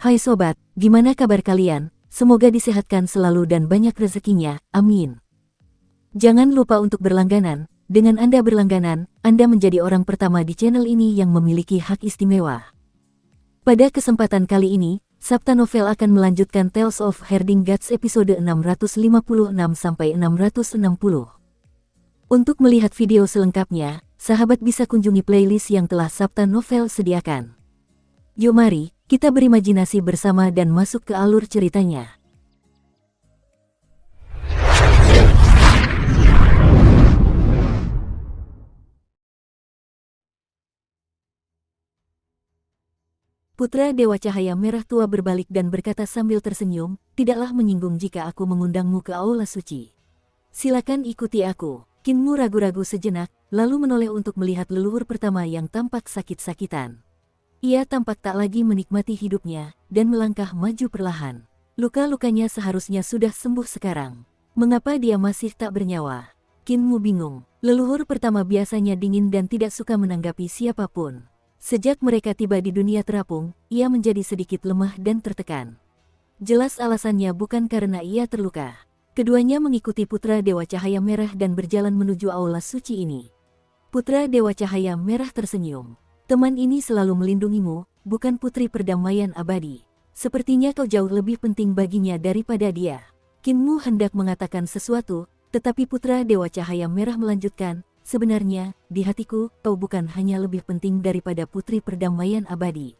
Hai sobat, gimana kabar kalian? Semoga disehatkan selalu dan banyak rezekinya, amin. Jangan lupa untuk berlangganan. Dengan Anda berlangganan, Anda menjadi orang pertama di channel ini yang memiliki hak istimewa. Pada kesempatan kali ini, Sabta Novel akan melanjutkan Tales of Herding Gods episode 656-660. Untuk melihat video selengkapnya, sahabat bisa kunjungi playlist yang telah Sabta Novel sediakan. Yuk mari, kita berimajinasi bersama dan masuk ke alur ceritanya. Putra Dewa Cahaya Merah Tua berbalik dan berkata sambil tersenyum, tidaklah menyinggung jika aku mengundangmu ke Aula Suci. Silakan ikuti aku. Kinmu ragu-ragu sejenak, lalu menoleh untuk melihat leluhur pertama yang tampak sakit-sakitan. Ia tampak tak lagi menikmati hidupnya, dan melangkah maju perlahan. Luka-lukanya seharusnya sudah sembuh sekarang. Mengapa dia masih tak bernyawa? Kinmu bingung. Leluhur pertama biasanya dingin dan tidak suka menanggapi siapapun. Sejak mereka tiba di dunia terapung, ia menjadi sedikit lemah dan tertekan. Jelas alasannya bukan karena ia terluka. Keduanya mengikuti Putra Dewa Cahaya Merah dan berjalan menuju Aula Suci ini. Putra Dewa Cahaya Merah tersenyum. Teman ini selalu melindungimu, bukan putri perdamaian abadi. Sepertinya kau jauh lebih penting baginya daripada dia. Kinmu hendak mengatakan sesuatu, tetapi Putra Dewa Cahaya Merah melanjutkan, sebenarnya, di hatiku, kau bukan hanya lebih penting daripada putri perdamaian abadi.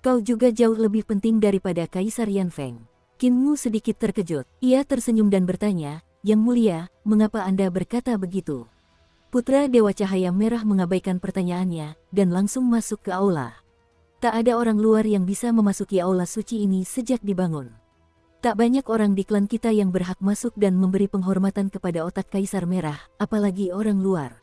Kau juga jauh lebih penting daripada Kaisar Yanfeng. Kinmu sedikit terkejut. Ia tersenyum dan bertanya, Yang Mulia, mengapa Anda berkata begitu? Putra Dewa Cahaya Merah mengabaikan pertanyaannya, dan langsung masuk ke aula. Tak ada orang luar yang bisa memasuki Aula Suci ini sejak dibangun. Tak banyak orang di klan kita yang berhak masuk dan memberi penghormatan kepada otak Kaisar Merah, apalagi orang luar.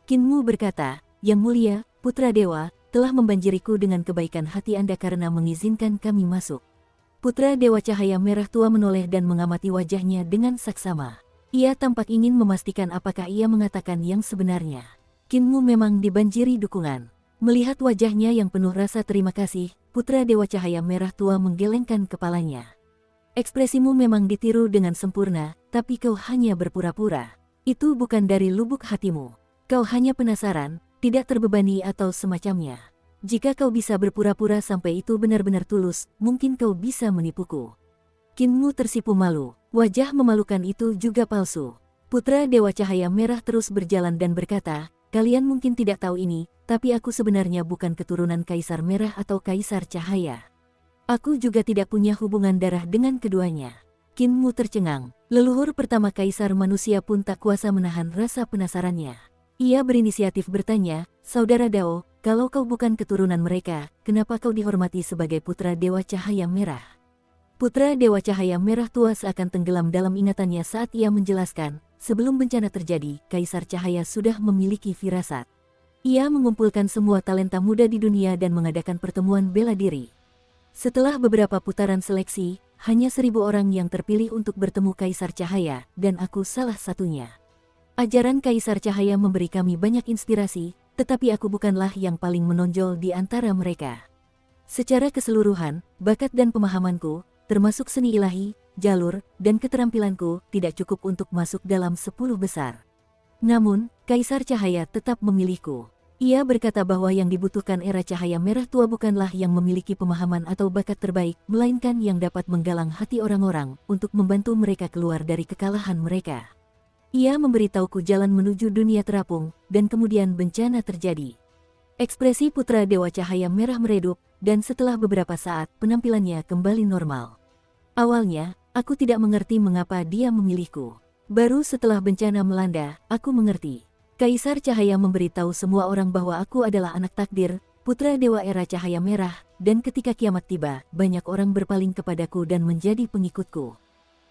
Kinmu berkata, Yang Mulia, Putra Dewa, telah membanjiriku dengan kebaikan hati Anda karena mengizinkan kami masuk. Putra Dewa Cahaya Merah Tua menoleh dan mengamati wajahnya dengan saksama. Ia tampak ingin memastikan apakah ia mengatakan yang sebenarnya. Kinmu memang dibanjiri dukungan. Melihat wajahnya yang penuh rasa terima kasih, Putra Dewa Cahaya Merah Tua menggelengkan kepalanya. Ekspresimu memang ditiru dengan sempurna, tapi kau hanya berpura-pura. Itu bukan dari lubuk hatimu. Kau hanya penasaran, tidak terbebani atau semacamnya. Jika kau bisa berpura-pura sampai itu benar-benar tulus, mungkin kau bisa menipuku. Kinmu tersipu malu. Wajah memalukan itu juga palsu. Putra Dewa Cahaya Merah terus berjalan dan berkata, kalian mungkin tidak tahu ini, tapi aku sebenarnya bukan keturunan Kaisar Merah atau Kaisar Cahaya. Aku juga tidak punya hubungan darah dengan keduanya. Kinmu tercengang. Leluhur pertama Kaisar Manusia pun tak kuasa menahan rasa penasarannya. Ia berinisiatif bertanya, Saudara Dao, kalau kau bukan keturunan mereka, kenapa kau dihormati sebagai Putra Dewa Cahaya Merah? Putra Dewa Cahaya Merah Tua seakan tenggelam dalam ingatannya saat ia menjelaskan, sebelum bencana terjadi, Kaisar Cahaya sudah memiliki firasat. Ia mengumpulkan semua talenta muda di dunia dan mengadakan pertemuan bela diri. Setelah beberapa putaran seleksi, hanya 1000 orang yang terpilih untuk bertemu Kaisar Cahaya, dan aku salah satunya. Ajaran Kaisar Cahaya memberi kami banyak inspirasi, tetapi aku bukanlah yang paling menonjol di antara mereka. Secara keseluruhan, bakat dan pemahamanku, termasuk seni ilahi, jalur, dan keterampilanku, tidak cukup untuk masuk dalam 10 besar. Namun, Kaisar Cahaya tetap memilihku. Ia berkata bahwa yang dibutuhkan era Cahaya Merah Tua bukanlah yang memiliki pemahaman atau bakat terbaik, melainkan yang dapat menggalang hati orang-orang untuk membantu mereka keluar dari kekalahan mereka. Ia memberitahuku jalan menuju dunia terapung, dan kemudian bencana terjadi. Ekspresi Putra Dewa Cahaya Merah meredup, dan setelah beberapa saat, penampilannya kembali normal. Awalnya, aku tidak mengerti mengapa dia memilihku. Baru setelah bencana melanda, aku mengerti. Kaisar Cahaya memberitahu semua orang bahwa aku adalah anak takdir, Putra Dewa era Cahaya Merah, dan ketika kiamat tiba, banyak orang berpaling kepadaku dan menjadi pengikutku.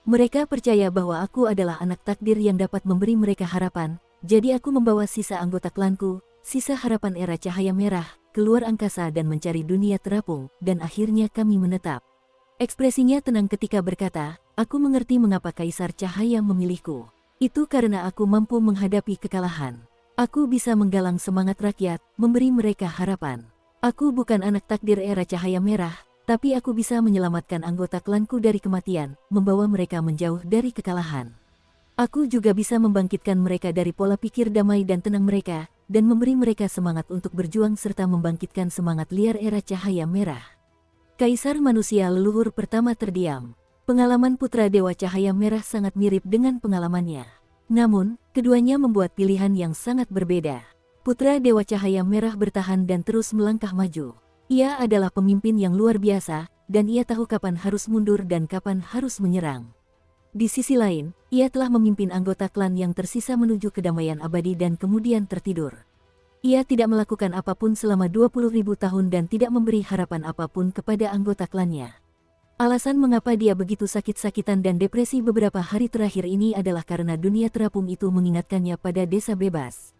Mereka percaya bahwa aku adalah anak takdir yang dapat memberi mereka harapan, jadi aku membawa sisa anggota klanku, sisa harapan era Cahaya Merah, keluar angkasa dan mencari dunia terapung, dan akhirnya kami menetap. Ekspresinya tenang ketika berkata, aku mengerti mengapa Kaisar Cahaya memilihku. Itu karena aku mampu menghadapi kekalahan. Aku bisa menggalang semangat rakyat, memberi mereka harapan. Aku bukan anak takdir era Cahaya Merah, Tapi aku bisa menyelamatkan anggota klanku dari kematian, membawa mereka menjauh dari kekalahan. Aku juga bisa membangkitkan mereka dari pola pikir damai dan tenang mereka, dan memberi mereka semangat untuk berjuang serta membangkitkan semangat liar era cahaya merah. Kaisar manusia leluhur pertama terdiam. Pengalaman putra Dewa Cahaya Merah sangat mirip dengan pengalamannya. Namun, keduanya membuat pilihan yang sangat berbeda. Putra Dewa Cahaya Merah bertahan dan terus melangkah maju. Ia adalah pemimpin yang luar biasa, dan ia tahu kapan harus mundur dan kapan harus menyerang. Di sisi lain, ia telah memimpin anggota klan yang tersisa menuju kedamaian abadi dan kemudian tertidur. Ia tidak melakukan apapun selama 20.000 tahun dan tidak memberi harapan apapun kepada anggota klannya. Alasan mengapa dia begitu sakit-sakitan dan depresi beberapa hari terakhir ini adalah karena dunia terapung itu mengingatkannya pada desa bebas.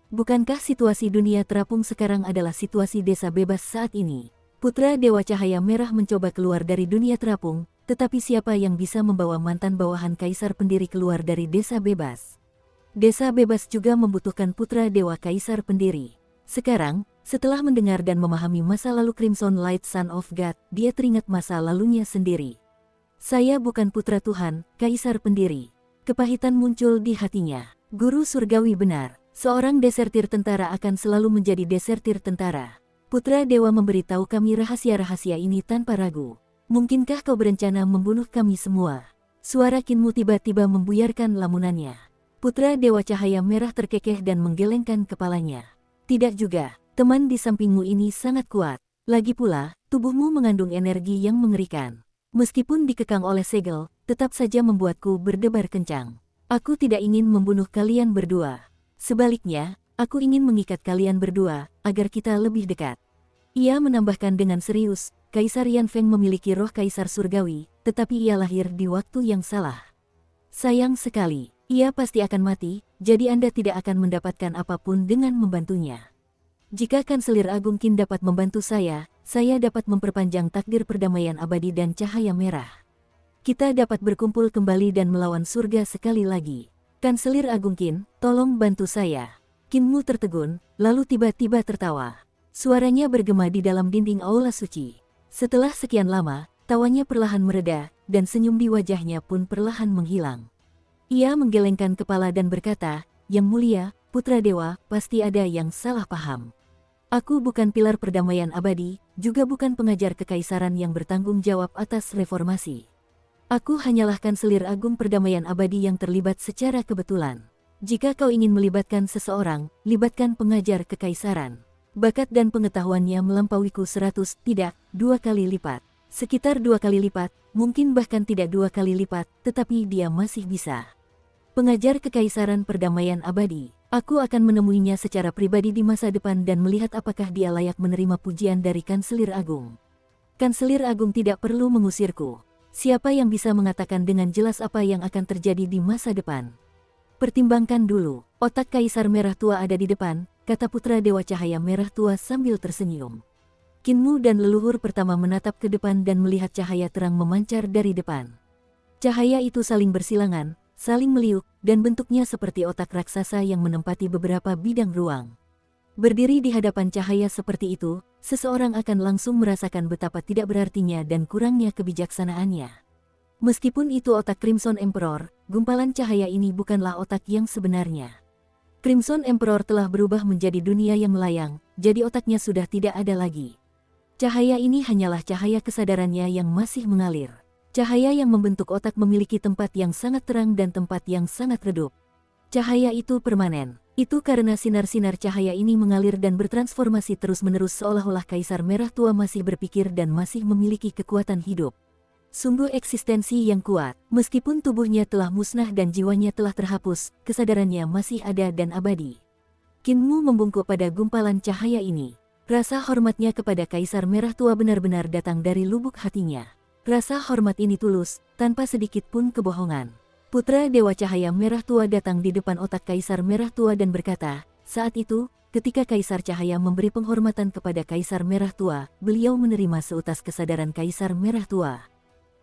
Bukankah situasi dunia terapung sekarang adalah situasi desa bebas saat ini? Putra Dewa Cahaya Merah mencoba keluar dari dunia terapung, tetapi siapa yang bisa membawa mantan bawahan kaisar pendiri keluar dari desa bebas? Desa bebas juga membutuhkan putra Dewa Kaisar pendiri. Sekarang, setelah mendengar dan memahami masa lalu Crimson Light Son of God, dia teringat masa lalunya sendiri. Saya bukan putra Tuhan, Kaisar pendiri. Kepahitan muncul di hatinya. Guru surgawi benar, seorang desertir tentara akan selalu menjadi desertir tentara. Putra Dewa memberitahu kami rahasia-rahasia ini tanpa ragu. Mungkinkah kau berencana membunuh kami semua? Suara Kinmu tiba-tiba membuyarkan lamunannya. Putra Dewa Cahaya Merah terkekeh dan menggelengkan kepalanya. Tidak juga, teman di sampingmu ini sangat kuat. Lagi pula, tubuhmu mengandung energi yang mengerikan. Meskipun dikekang oleh segel, tetap saja membuatku berdebar kencang. Aku tidak ingin membunuh kalian berdua. Sebaliknya, aku ingin mengikat kalian berdua, agar kita lebih dekat. Ia menambahkan dengan serius, Kaisar Yan Feng memiliki roh kaisar surgawi, tetapi ia lahir di waktu yang salah. Sayang sekali, ia pasti akan mati, jadi Anda tidak akan mendapatkan apapun dengan membantunya. Jika Kanselir Agung Qin dapat membantu saya dapat memperpanjang takdir perdamaian abadi dan cahaya merah. Kita dapat berkumpul kembali dan melawan surga sekali lagi. Kanselir Agung Qin, tolong bantu saya. Kinmu tertegun, lalu tiba-tiba tertawa. Suaranya bergema di dalam dinding aula suci. Setelah sekian lama, tawanya perlahan mereda, dan senyum di wajahnya pun perlahan menghilang. Ia menggelengkan kepala dan berkata, Yang mulia, Putra Dewa, pasti ada yang salah paham. Aku bukan pilar perdamaian abadi, juga bukan pengajar kekaisaran yang bertanggung jawab atas reformasi. Aku hanyalah Kanselir Agung Perdamaian Abadi yang terlibat secara kebetulan. Jika kau ingin melibatkan seseorang, libatkan pengajar kekaisaran. Bakat dan pengetahuannya melampauiku 100, tidak, 2 kali lipat. Sekitar 2 kali lipat, mungkin bahkan tidak 2 kali lipat, tetapi dia masih bisa. Pengajar kekaisaran perdamaian abadi. Aku akan menemuinya secara pribadi di masa depan dan melihat apakah dia layak menerima pujian dari Kanselir Agung. Kanselir Agung tidak perlu mengusirku. Siapa yang bisa mengatakan dengan jelas apa yang akan terjadi di masa depan? Pertimbangkan dulu, otak Kaisar Merah Tua ada di depan, kata Putra Dewa Cahaya Merah Tua sambil tersenyum. Kinmu dan leluhur pertama menatap ke depan dan melihat cahaya terang memancar dari depan. Cahaya itu saling bersilangan, saling meliuk, dan bentuknya seperti otak raksasa yang menempati beberapa bidang ruang. Berdiri di hadapan cahaya seperti itu, seseorang akan langsung merasakan betapa tidak berartinya dan kurangnya kebijaksanaannya. Meskipun itu otak Crimson Emperor, gumpalan cahaya ini bukanlah otak yang sebenarnya. Crimson Emperor telah berubah menjadi dunia yang melayang, jadi otaknya sudah tidak ada lagi. Cahaya ini hanyalah cahaya kesadarannya yang masih mengalir. Cahaya yang membentuk otak memiliki tempat yang sangat terang dan tempat yang sangat redup. Cahaya itu permanen. Itu karena sinar-sinar cahaya ini mengalir dan bertransformasi terus-menerus seolah-olah Kaisar Merah Tua masih berpikir dan masih memiliki kekuatan hidup. Sungguh eksistensi yang kuat. Meskipun tubuhnya telah musnah dan jiwanya telah terhapus, kesadarannya masih ada dan abadi. Kinmu membungkuk pada gumpalan cahaya ini. Rasa hormatnya kepada Kaisar Merah Tua benar-benar datang dari lubuk hatinya. Rasa hormat ini tulus, tanpa sedikit pun kebohongan. Putra Dewa Cahaya Merah Tua datang di depan otak Kaisar Merah Tua dan berkata, saat itu, ketika Kaisar Cahaya memberi penghormatan kepada Kaisar Merah Tua, beliau menerima seutas kesadaran Kaisar Merah Tua.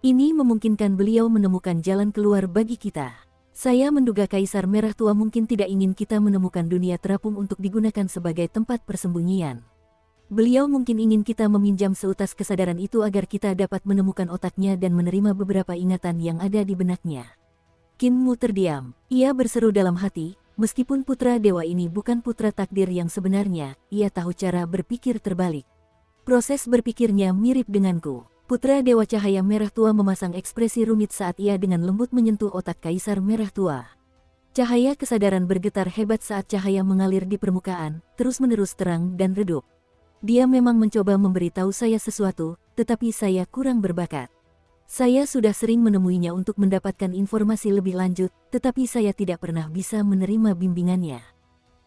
Ini memungkinkan beliau menemukan jalan keluar bagi kita. Saya menduga Kaisar Merah Tua mungkin tidak ingin kita menemukan dunia terapung untuk digunakan sebagai tempat persembunyian. Beliau mungkin ingin kita meminjam seutas kesadaran itu agar kita dapat menemukan otaknya dan menerima beberapa ingatan yang ada di benaknya. Qin Mu terdiam. Ia berseru dalam hati, meskipun putra dewa ini bukan putra takdir yang sebenarnya, ia tahu cara berpikir terbalik. Proses berpikirnya mirip denganku. Putra Dewa Cahaya Merah Tua memasang ekspresi rumit saat ia dengan lembut menyentuh otak Kaisar Merah Tua. Cahaya kesadaran bergetar hebat saat cahaya mengalir di permukaan, terus-menerus terang dan redup. Dia memang mencoba memberitahu saya sesuatu, tetapi saya kurang berbakat. Saya sudah sering menemuinya untuk mendapatkan informasi lebih lanjut, tetapi saya tidak pernah bisa menerima bimbingannya.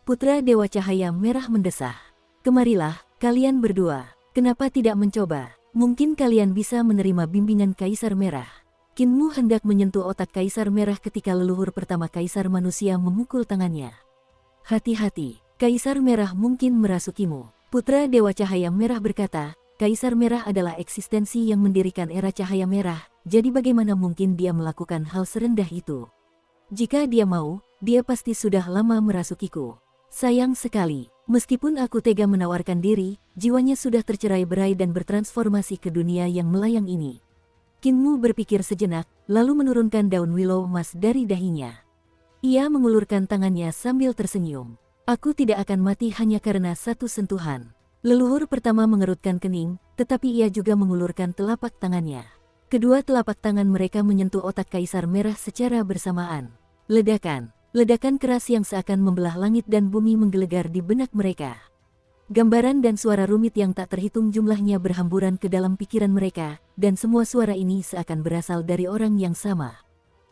Putra Dewa Cahaya Merah mendesah. Kemarilah, kalian berdua. Kenapa tidak mencoba? Mungkin kalian bisa menerima bimbingan Kaisar Merah. Qin Mu hendak menyentuh otak Kaisar Merah ketika leluhur pertama Kaisar Manusia memukul tangannya. Hati-hati, Kaisar Merah mungkin merasukimu. Putra Dewa Cahaya Merah berkata, Kaisar Merah adalah eksistensi yang mendirikan era cahaya merah, jadi bagaimana mungkin dia melakukan hal serendah itu? Jika dia mau, dia pasti sudah lama merasukiku. Sayang sekali, meskipun aku tega menawarkan diri, jiwanya sudah tercerai-berai dan bertransformasi ke dunia yang melayang ini. Qin Mu berpikir sejenak, lalu menurunkan daun willow emas dari dahinya. Ia mengulurkan tangannya sambil tersenyum. Aku tidak akan mati hanya karena satu sentuhan. Leluhur pertama mengerutkan kening, tetapi ia juga mengulurkan telapak tangannya. Kedua telapak tangan mereka menyentuh otak Kaisar Merah secara bersamaan. Ledakan keras yang seakan membelah langit dan bumi menggelegar di benak mereka. Gambaran dan suara rumit yang tak terhitung jumlahnya berhamburan ke dalam pikiran mereka, dan semua suara ini seakan berasal dari orang yang sama.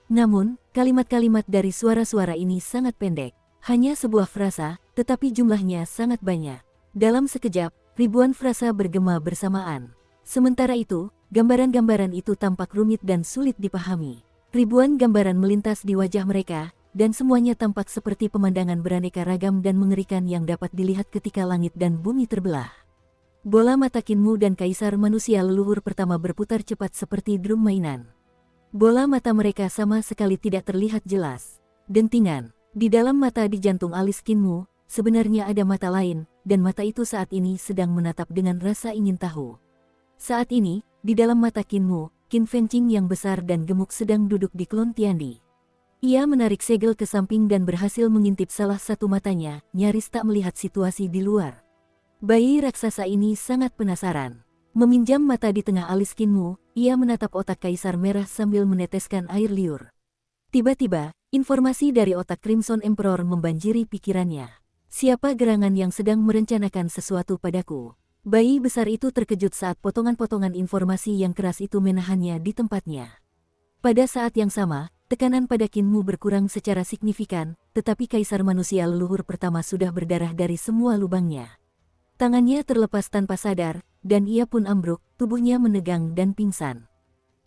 Namun, kalimat-kalimat dari suara-suara ini sangat pendek. Hanya sebuah frasa, tetapi jumlahnya sangat banyak. Dalam sekejap, ribuan frasa bergema bersamaan. Sementara itu, gambaran-gambaran itu tampak rumit dan sulit dipahami. Ribuan gambaran melintas di wajah mereka, dan semuanya tampak seperti pemandangan beraneka ragam dan mengerikan yang dapat dilihat ketika langit dan bumi terbelah. Bola mata Qin Mu dan Kaisar Manusia leluhur pertama berputar cepat seperti drum mainan. Bola mata mereka sama sekali tidak terlihat jelas. Dentingan. Di dalam mata di jantung alis Qin Mu, sebenarnya ada mata lain, dan mata itu saat ini sedang menatap dengan rasa ingin tahu. Saat ini, di dalam mata Qin Mu, Qin Fengqing yang besar dan gemuk sedang duduk di Klon Tiandi. Ia menarik segel ke samping dan berhasil mengintip salah satu matanya, nyaris tak melihat situasi di luar. Bayi raksasa ini sangat penasaran. Meminjam mata di tengah alis Qin Mu, ia menatap otak Kaisar Merah sambil meneteskan air liur. Tiba-tiba, informasi dari otak Crimson Emperor membanjiri pikirannya. Siapa gerangan yang sedang merencanakan sesuatu padaku? Bayi besar itu terkejut saat potongan-potongan informasi yang keras itu menahannya di tempatnya. Pada saat yang sama, tekanan pada Qin Mu berkurang secara signifikan, tetapi Kaisar Manusia leluhur pertama sudah berdarah dari semua lubangnya. Tangannya terlepas tanpa sadar, dan ia pun ambruk, tubuhnya menegang dan pingsan.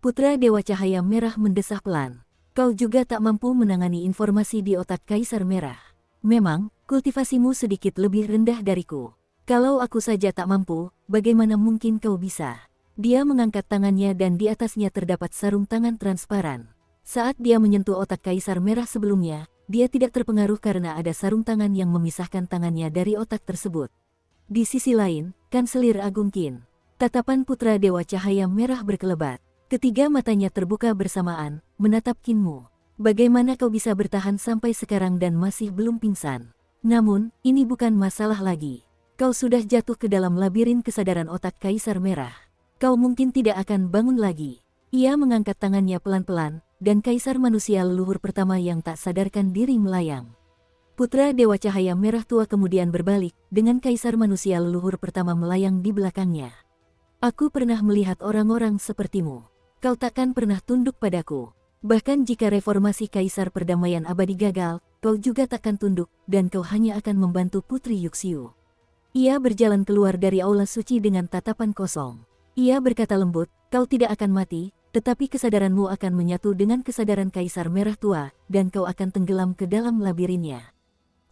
Putra Dewa Cahaya Merah mendesah pelan. Kau juga tak mampu menangani informasi di otak Kaisar Merah. Memang, kultivasimu sedikit lebih rendah dariku. Kalau aku saja tak mampu, bagaimana mungkin kau bisa? Dia mengangkat tangannya dan di atasnya terdapat sarung tangan transparan. Saat dia menyentuh otak Kaisar Merah sebelumnya, dia tidak terpengaruh karena ada sarung tangan yang memisahkan tangannya dari otak tersebut. Di sisi lain, Kanselir Agung Qin. Tatapan Putra Dewa Cahaya Merah berkelebat. Ketiga matanya terbuka bersamaan, menatap Qin Mu. Bagaimana kau bisa bertahan sampai sekarang dan masih belum pingsan? Namun, ini bukan masalah lagi. Kau sudah jatuh ke dalam labirin kesadaran otak Kaisar Merah. Kau mungkin tidak akan bangun lagi. Ia mengangkat tangannya pelan-pelan, dan Kaisar Manusia leluhur pertama yang tak sadarkan diri melayang. Putra Dewa Cahaya Merah Tua kemudian berbalik, dengan Kaisar Manusia leluhur pertama melayang di belakangnya. Aku pernah melihat orang-orang sepertimu. Kau takkan pernah tunduk padaku. Bahkan jika reformasi Kaisar Perdamaian Abadi gagal, kau juga takkan tunduk, dan kau hanya akan membantu Putri Yuxiu. Ia berjalan keluar dari aula suci dengan tatapan kosong. Ia berkata lembut, kau tidak akan mati, tetapi kesadaranmu akan menyatu dengan kesadaran Kaisar Merah Tua, dan kau akan tenggelam ke dalam labirinnya.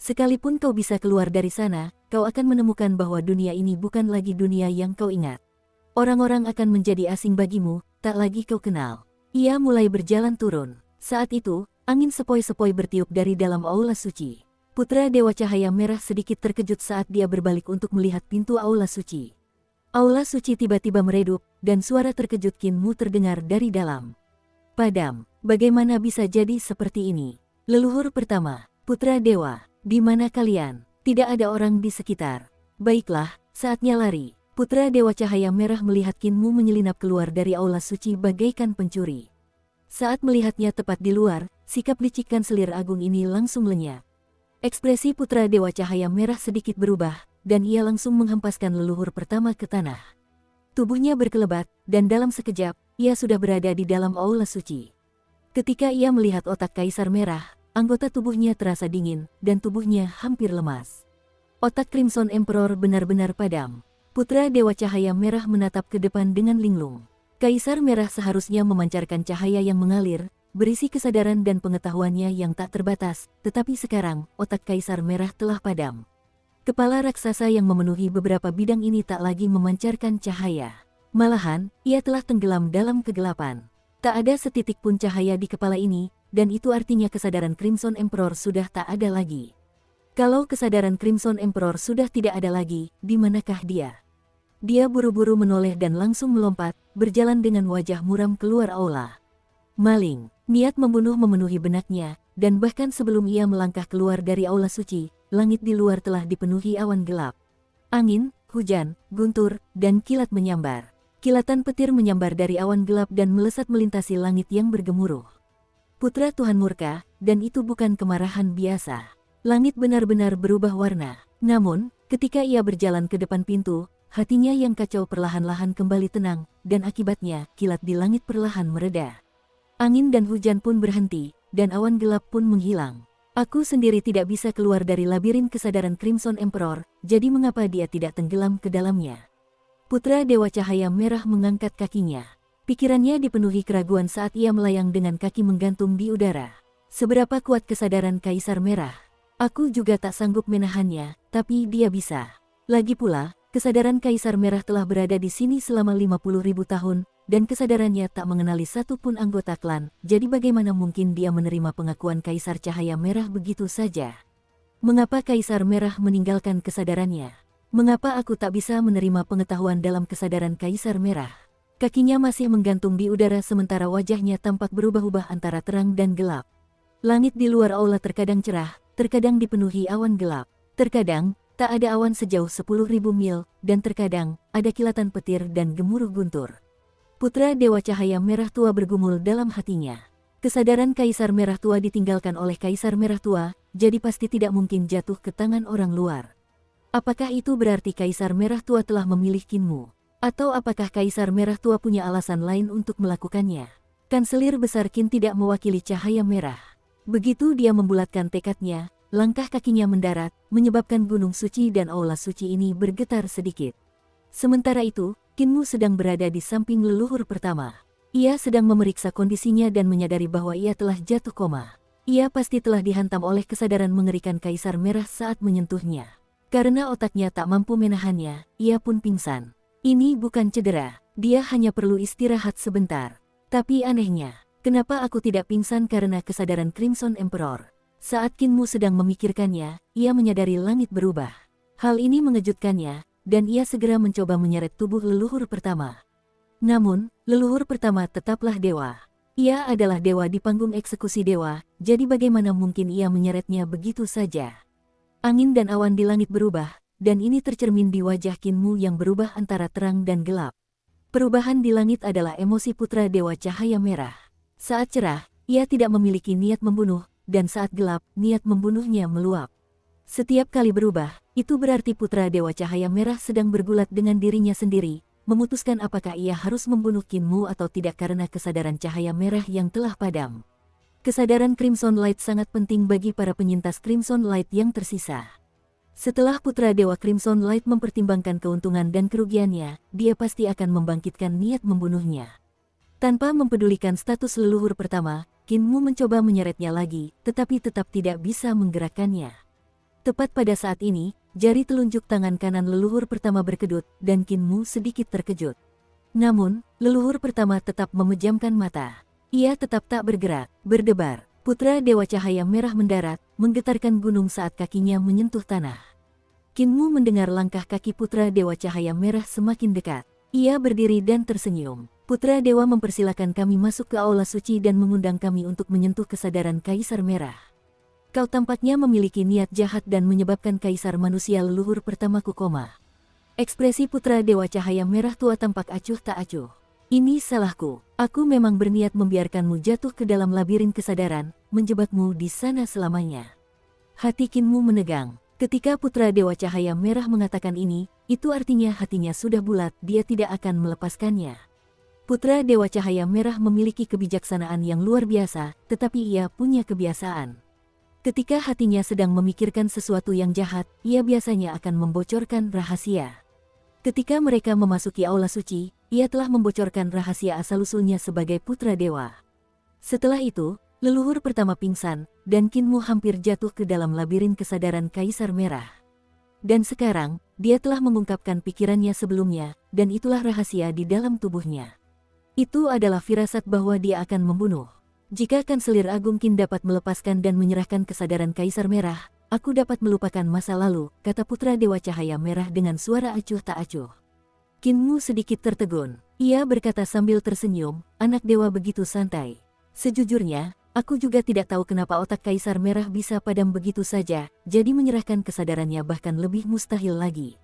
Sekalipun kau bisa keluar dari sana, kau akan menemukan bahwa dunia ini bukan lagi dunia yang kau ingat. Orang-orang akan menjadi asing bagimu, tak lagi kau kenal. Ia mulai berjalan turun. Saat itu, angin sepoi-sepoi bertiup dari dalam aula suci. Putra Dewa Cahaya Merah sedikit terkejut saat dia berbalik untuk melihat pintu Aula Suci. Aula Suci tiba-tiba meredup, dan suara terkejut Qin Mu terdengar dari dalam. Padam, bagaimana bisa jadi seperti ini? Leluhur pertama, Putra Dewa, di mana kalian? Tidak ada orang di sekitar. Baiklah, saatnya lari. Putra Dewa Cahaya Merah melihat Qin Mu menyelinap keluar dari Aula Suci bagaikan pencuri. Saat melihatnya tepat di luar, sikap licik kanselir agung ini langsung lenyap. Ekspresi Putra Dewa Cahaya Merah sedikit berubah, dan ia langsung menghempaskan leluhur pertama ke tanah. Tubuhnya berkelebat, dan dalam sekejap, ia sudah berada di dalam Aula Suci. Ketika ia melihat otak Kaisar Merah, anggota tubuhnya terasa dingin, dan tubuhnya hampir lemas. Otak Crimson Emperor benar-benar padam. Putra Dewa Cahaya Merah menatap ke depan dengan linglung. Kaisar Merah seharusnya memancarkan cahaya yang mengalir, berisi kesadaran dan pengetahuannya yang tak terbatas, tetapi sekarang, otak Kaisar Merah telah padam. Kepala raksasa yang memenuhi beberapa bidang ini tak lagi memancarkan cahaya. Malahan, ia telah tenggelam dalam kegelapan. Tak ada setitik pun cahaya di kepala ini, dan itu artinya kesadaran Crimson Emperor sudah tak ada lagi. Kalau kesadaran Crimson Emperor sudah tidak ada lagi, di manakah dia? Dia buru-buru menoleh dan langsung melompat, berjalan dengan wajah muram keluar aula. Maling, niat membunuh memenuhi benaknya, dan bahkan sebelum ia melangkah keluar dari Aula Suci, langit di luar telah dipenuhi awan gelap. Angin, hujan, guntur, dan kilat menyambar. Kilatan petir menyambar dari awan gelap dan melesat melintasi langit yang bergemuruh. Putra Tuhan murka, dan itu bukan kemarahan biasa. Langit benar-benar berubah warna. Namun, ketika ia berjalan ke depan pintu, hatinya yang kacau perlahan-lahan kembali tenang, dan akibatnya, kilat di langit perlahan mereda. Angin dan hujan pun berhenti, dan awan gelap pun menghilang. Aku sendiri tidak bisa keluar dari labirin kesadaran Crimson Emperor, jadi mengapa dia tidak tenggelam ke dalamnya? Putra Dewa Cahaya Merah mengangkat kakinya. Pikirannya dipenuhi keraguan saat ia melayang dengan kaki menggantung di udara. Seberapa kuat kesadaran Kaisar Merah? Aku juga tak sanggup menahannya, tapi dia bisa. Lagi pula, kesadaran Kaisar Merah telah berada di sini selama 50.000 tahun, dan kesadarannya tak mengenali satu pun anggota klan, jadi bagaimana mungkin dia menerima pengakuan Kaisar Cahaya Merah begitu saja? Mengapa Kaisar Merah meninggalkan kesadarannya? Mengapa aku tak bisa menerima pengetahuan dalam kesadaran Kaisar Merah? Kakinya masih menggantung di udara sementara wajahnya tampak berubah-ubah antara terang dan gelap. Langit di luar aula terkadang cerah, terkadang dipenuhi awan gelap. Terkadang, tak ada awan sejauh 10.000 mil, dan terkadang, ada kilatan petir dan gemuruh guntur. Putra Dewa Cahaya Merah Tua bergumul dalam hatinya. Kesadaran Kaisar Merah Tua ditinggalkan oleh Kaisar Merah Tua, jadi pasti tidak mungkin jatuh ke tangan orang luar. Apakah itu berarti Kaisar Merah Tua telah memilih Qin Mu? Atau apakah Kaisar Merah Tua punya alasan lain untuk melakukannya? Kanselir Besar Qin tidak mewakili cahaya merah. Begitu dia membulatkan tekadnya, langkah kakinya mendarat, menyebabkan Gunung Suci dan Aula Suci ini bergetar sedikit. Sementara itu, Qin Mu sedang berada di samping leluhur pertama. Ia sedang memeriksa kondisinya dan menyadari bahwa ia telah jatuh koma. Ia pasti telah dihantam oleh kesadaran mengerikan Kaisar Merah saat menyentuhnya. Karena otaknya tak mampu menahannya, ia pun pingsan. Ini bukan cedera, dia hanya perlu istirahat sebentar. Tapi anehnya, kenapa aku tidak pingsan karena kesadaran Crimson Emperor? Saat Qin Mu sedang memikirkannya, ia menyadari langit berubah. Hal ini mengejutkannya, dan ia segera mencoba menyeret tubuh leluhur pertama. Namun, leluhur pertama tetaplah dewa. Ia adalah dewa di panggung eksekusi dewa, jadi bagaimana mungkin ia menyeretnya begitu saja? Angin dan awan di langit berubah, dan ini tercermin di wajah Qin Mu yang berubah antara terang dan gelap. Perubahan di langit adalah emosi Putra Dewa Cahaya Merah. Saat cerah, ia tidak memiliki niat membunuh, dan saat gelap, niat membunuhnya meluap. Setiap kali berubah, itu berarti Putra Dewa Cahaya Merah sedang bergulat dengan dirinya sendiri, memutuskan apakah ia harus membunuh Qin Mu atau tidak karena kesadaran cahaya merah yang telah padam. Kesadaran Crimson Light sangat penting bagi para penyintas Crimson Light yang tersisa. Setelah Putra Dewa Crimson Light mempertimbangkan keuntungan dan kerugiannya, dia pasti akan membangkitkan niat membunuhnya. Tanpa mempedulikan status leluhur pertama, Qin Mu mencoba menyeretnya lagi, tetapi tetap tidak bisa menggerakkannya. Tepat pada saat ini, jari telunjuk tangan kanan leluhur pertama berkedut, dan Qin Mu sedikit terkejut. Namun, leluhur pertama tetap memejamkan mata. Ia tetap tak bergerak, berdebar. Putra Dewa Cahaya Merah mendarat, menggetarkan gunung saat kakinya menyentuh tanah. Kinmu mendengar langkah kaki Putra Dewa Cahaya Merah semakin dekat. Ia berdiri dan tersenyum. Putra Dewa mempersilakan kami masuk ke Aula Suci dan mengundang kami untuk menyentuh kesadaran Kaisar Merah. Kau tampaknya memiliki niat jahat dan menyebabkan Kaisar Manusia leluhur pertamaku koma. Ekspresi Putra Dewa Cahaya Merah tua tampak acuh tak acuh. Ini salahku. Aku memang berniat membiarkanmu jatuh ke dalam labirin kesadaran, menjebakmu di sana selamanya. Hati Kinmu menegang. Ketika Putra Dewa Cahaya Merah mengatakan ini, itu artinya hatinya sudah bulat, dia tidak akan melepaskannya. Putra Dewa Cahaya Merah memiliki kebijaksanaan yang luar biasa, tetapi ia punya kebiasaan. Ketika hatinya sedang memikirkan sesuatu yang jahat, ia biasanya akan membocorkan rahasia. Ketika mereka memasuki Aula Suci, ia telah membocorkan rahasia asal-usulnya sebagai Putra Dewa. Setelah itu, leluhur pertama pingsan, dan Kinmu hampir jatuh ke dalam labirin kesadaran Kaisar Merah. Dan sekarang, dia telah mengungkapkan pikirannya sebelumnya, dan itulah rahasia di dalam tubuhnya. Itu adalah firasat bahwa dia akan membunuh. Jika Kanselir Agung Qin dapat melepaskan dan menyerahkan kesadaran Kaisar Merah, aku dapat melupakan masa lalu, kata Putra Dewa Cahaya Merah dengan suara acuh tak acuh. Kinmu sedikit tertegun. Ia berkata sambil tersenyum, anak dewa begitu santai. Sejujurnya, aku juga tidak tahu kenapa otak Kaisar Merah bisa padam begitu saja, jadi menyerahkan kesadarannya bahkan lebih mustahil lagi.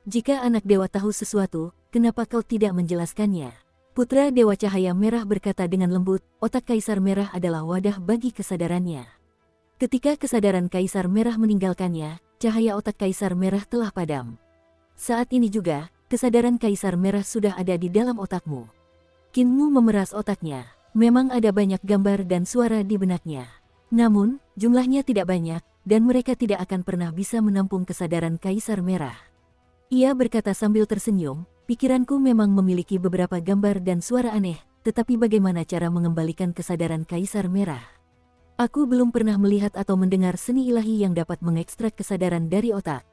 Jika anak dewa tahu sesuatu, kenapa kau tidak menjelaskannya? Putra Dewa Cahaya Merah berkata dengan lembut, otak Kaisar Merah adalah wadah bagi kesadarannya. Ketika kesadaran Kaisar Merah meninggalkannya, cahaya otak Kaisar Merah telah padam. Saat ini juga, kesadaran Kaisar Merah sudah ada di dalam otakmu. Kinmu memeras otaknya. Memang ada banyak gambar dan suara di benaknya. Namun, jumlahnya tidak banyak, dan mereka tidak akan pernah bisa menampung kesadaran Kaisar Merah. Ia berkata sambil tersenyum, pikiranku memang memiliki beberapa gambar dan suara aneh, tetapi bagaimana cara mengembalikan kesadaran Kaisar Merah? Aku belum pernah melihat atau mendengar seni ilahi yang dapat mengekstrak kesadaran dari otak.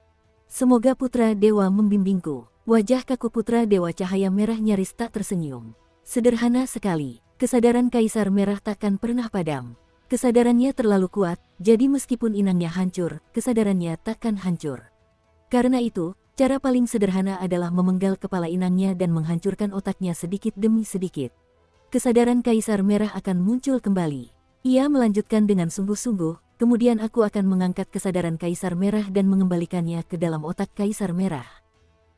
Semoga Putra Dewa membimbingku. Wajah kaku Putra Dewa Cahaya Merah nyaris tak tersenyum. Sederhana sekali, kesadaran Kaisar Merah takkan pernah padam. Kesadarannya terlalu kuat, jadi meskipun inangnya hancur, kesadarannya takkan hancur. Karena itu, cara paling sederhana adalah memenggal kepala inangnya dan menghancurkan otaknya sedikit demi sedikit. Kesadaran Kaisar Merah akan muncul kembali. Ia melanjutkan dengan sungguh-sungguh, kemudian aku akan mengangkat kesadaran Kaisar Merah dan mengembalikannya ke dalam otak Kaisar Merah.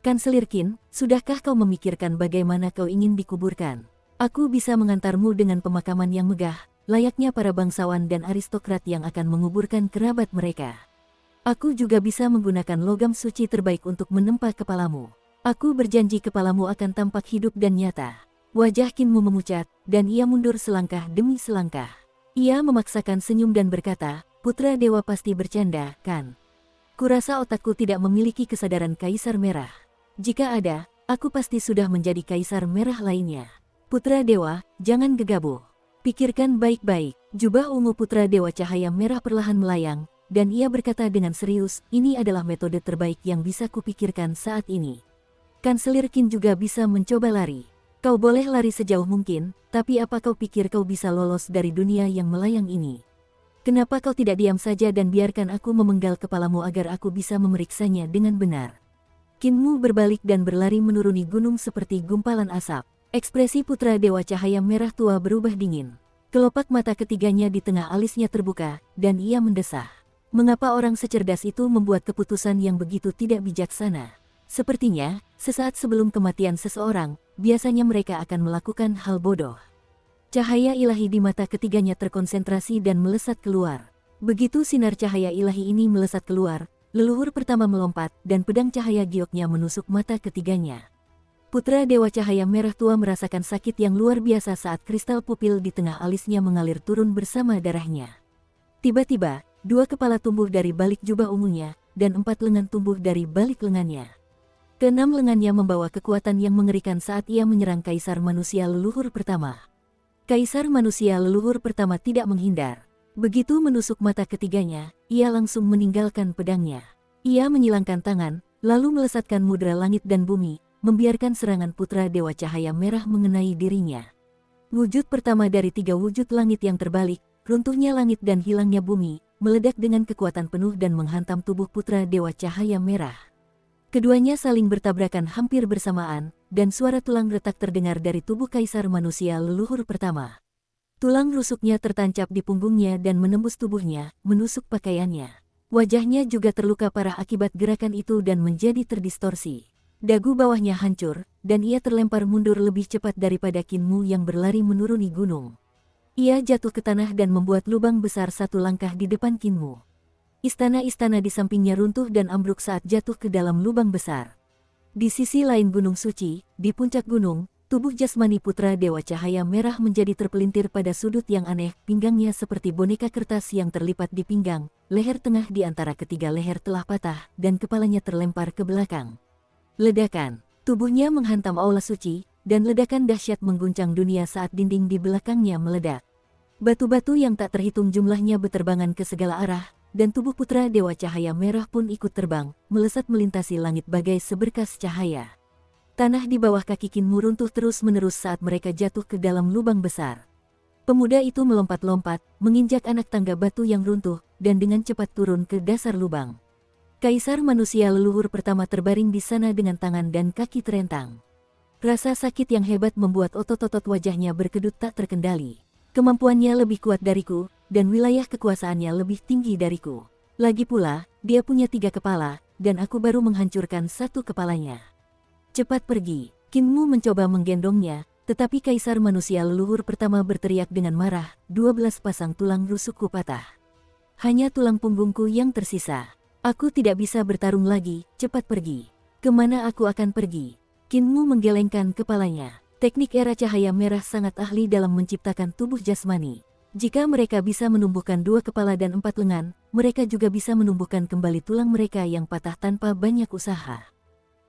Kanselir Qin, sudahkah kau memikirkan bagaimana kau ingin dikuburkan? Aku bisa mengantarmu dengan pemakaman yang megah, layaknya para bangsawan dan aristokrat yang akan menguburkan kerabat mereka. Aku juga bisa menggunakan logam suci terbaik untuk menempa kepalamu. Aku berjanji kepalamu akan tampak hidup dan nyata. Wajah Kinmu memucat, dan ia mundur selangkah demi selangkah. Ia memaksakan senyum dan berkata, Putra Dewa pasti bercanda, kan? Kurasa otakku tidak memiliki kesadaran Kaisar Merah. Jika ada, aku pasti sudah menjadi Kaisar Merah lainnya. Putra Dewa, jangan gegabah. Pikirkan baik-baik. Jubah ungu Putra Dewa Cahaya Merah perlahan melayang, dan ia berkata dengan serius, ini adalah metode terbaik yang bisa kupikirkan saat ini. Kanselir Qin juga bisa mencoba lari. Kau boleh lari sejauh mungkin, tapi apa kau pikir kau bisa lolos dari dunia yang melayang ini? Kenapa kau tidak diam saja dan biarkan aku memenggal kepalamu agar aku bisa memeriksanya dengan benar? Kinmu berbalik dan berlari menuruni gunung seperti gumpalan asap. Ekspresi Putra Dewa Cahaya Merah tua berubah dingin. Kelopak mata ketiganya di tengah alisnya terbuka, dan ia mendesah. Mengapa orang secerdas itu membuat keputusan yang begitu tidak bijaksana? Sepertinya, sesaat sebelum kematian seseorang, biasanya mereka akan melakukan hal bodoh. Cahaya ilahi di mata ketiganya terkonsentrasi dan melesat keluar. Begitu sinar cahaya ilahi ini melesat keluar, leluhur pertama melompat, dan pedang cahaya gioknya menusuk mata ketiganya. Putra Dewa Cahaya Merah tua merasakan sakit yang luar biasa saat kristal pupil di tengah alisnya mengalir turun bersama darahnya. Tiba-tiba, 2 kepala tumbuh dari balik jubah ungunya, dan 4 lengan tumbuh dari balik lengannya. Ke-6 lengannya membawa kekuatan yang mengerikan saat ia menyerang Kaisar Manusia leluhur pertama. Kaisar Manusia leluhur pertama tidak menghindar. Begitu menusuk mata ketiganya, ia langsung meninggalkan pedangnya. Ia menyilangkan tangan, lalu melesatkan mudra langit dan bumi, membiarkan serangan Putra Dewa Cahaya Merah mengenai dirinya. Wujud pertama dari 3 wujud langit yang terbalik, runtuhnya langit dan hilangnya bumi, meledak dengan kekuatan penuh dan menghantam tubuh putra Dewa Cahaya Merah. Keduanya saling bertabrakan hampir bersamaan, dan suara tulang retak terdengar dari tubuh Kaisar Manusia leluhur pertama. Tulang rusuknya tertancap di punggungnya dan menembus tubuhnya, menusuk pakaiannya. Wajahnya juga terluka parah akibat gerakan itu dan menjadi terdistorsi. Dagu bawahnya hancur, dan ia terlempar mundur lebih cepat daripada Qin Mu yang berlari menuruni gunung. Ia jatuh ke tanah dan membuat lubang besar satu langkah di depan Qin Mu. Istana-istana di sampingnya runtuh dan ambruk saat jatuh ke dalam lubang besar. Di sisi lain Gunung Suci, di puncak gunung, tubuh jasmani putra Dewa Cahaya Merah menjadi terpelintir pada sudut yang aneh, pinggangnya seperti boneka kertas yang terlipat di pinggang, leher tengah di antara ketiga leher telah patah, dan kepalanya terlempar ke belakang. Ledakan, tubuhnya menghantam aula suci, dan ledakan dahsyat mengguncang dunia saat dinding di belakangnya meledak. Batu-batu yang tak terhitung jumlahnya berterbangan ke segala arah, dan tubuh putra Dewa Cahaya Merah pun ikut terbang, melesat melintasi langit bagai seberkas cahaya. Tanah di bawah kaki Qin Mu runtuh terus-menerus saat mereka jatuh ke dalam lubang besar. Pemuda itu melompat-lompat, menginjak anak tangga batu yang runtuh, dan dengan cepat turun ke dasar lubang. Kaisar Manusia leluhur pertama terbaring di sana dengan tangan dan kaki terentang. Rasa sakit yang hebat membuat otot-otot wajahnya berkedut tak terkendali. Kemampuannya lebih kuat dariku, dan wilayah kekuasaannya lebih tinggi dariku. Lagi pula, dia punya 3 kepala, dan aku baru menghancurkan 1 kepalanya. Cepat pergi. Qin Mu mencoba menggendongnya, tetapi Kaisar Manusia leluhur pertama berteriak dengan marah, 12 pasang tulang rusukku patah. Hanya tulang punggungku yang tersisa. Aku tidak bisa bertarung lagi, cepat pergi. Kemana aku akan pergi? Qin Mu menggelengkan kepalanya. Teknik era cahaya merah sangat ahli dalam menciptakan tubuh jasmani. Jika mereka bisa menumbuhkan 2 kepala dan 4 lengan, mereka juga bisa menumbuhkan kembali tulang mereka yang patah tanpa banyak usaha.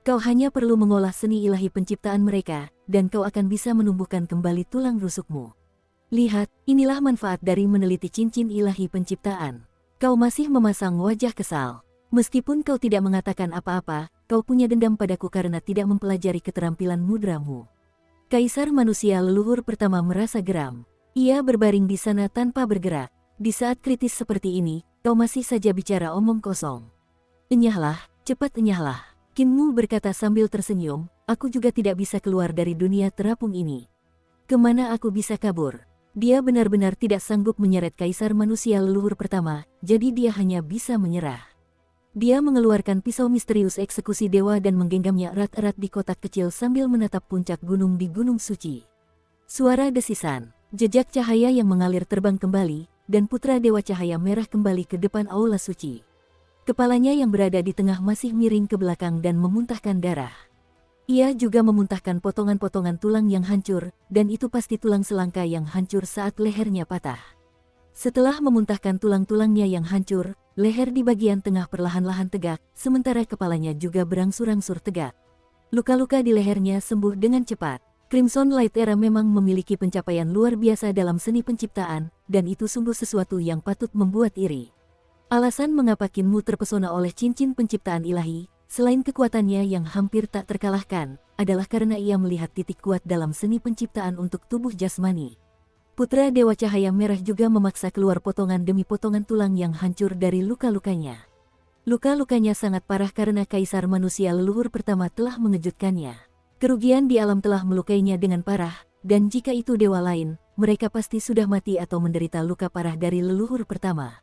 Kau hanya perlu mengolah seni ilahi penciptaan mereka, dan kau akan bisa menumbuhkan kembali tulang rusukmu. Lihat, inilah manfaat dari meneliti cincin ilahi penciptaan. Kau masih memasang wajah kesal. Meskipun kau tidak mengatakan apa-apa, kau punya dendam padaku karena tidak mempelajari keterampilan mudramu. Kaisar Manusia leluhur pertama merasa geram. Ia berbaring di sana tanpa bergerak. Di saat kritis seperti ini, kau masih saja bicara omong kosong. Enyahlah, cepat enyahlah. Qin Mu berkata sambil tersenyum, aku juga tidak bisa keluar dari dunia terapung ini. Kemana aku bisa kabur? Dia benar-benar tidak sanggup menyeret Kaisar Manusia leluhur pertama, jadi dia hanya bisa menyerah. Dia mengeluarkan pisau misterius eksekusi dewa dan menggenggamnya erat-erat di kotak kecil sambil menatap puncak gunung di Gunung Suci. Suara desisan, jejak cahaya yang mengalir terbang kembali, dan putra Dewa Cahaya Merah kembali ke depan aula suci. Kepalanya yang berada di tengah masih miring ke belakang dan memuntahkan darah. Ia juga memuntahkan potongan-potongan tulang yang hancur, dan itu pasti tulang selangka yang hancur saat lehernya patah. Setelah memuntahkan tulang-tulangnya yang hancur, leher di bagian tengah perlahan-lahan tegak, sementara kepalanya juga berangsur-angsur tegak. Luka-luka di lehernya sembuh dengan cepat. Crimson Light Era memang memiliki pencapaian luar biasa dalam seni penciptaan, dan itu sungguh sesuatu yang patut membuat iri. Alasan mengapa Qin Mu terpesona oleh cincin penciptaan ilahi, selain kekuatannya yang hampir tak terkalahkan, adalah karena ia melihat titik kuat dalam seni penciptaan untuk tubuh jasmani. Putra Dewa Cahaya Merah juga memaksa keluar potongan demi potongan tulang yang hancur dari luka-lukanya. Luka-lukanya sangat parah karena Kaisar Manusia leluhur pertama telah mengejutkannya. Kerugian di alam telah melukainya dengan parah, dan jika itu dewa lain, mereka pasti sudah mati atau menderita luka parah dari leluhur pertama.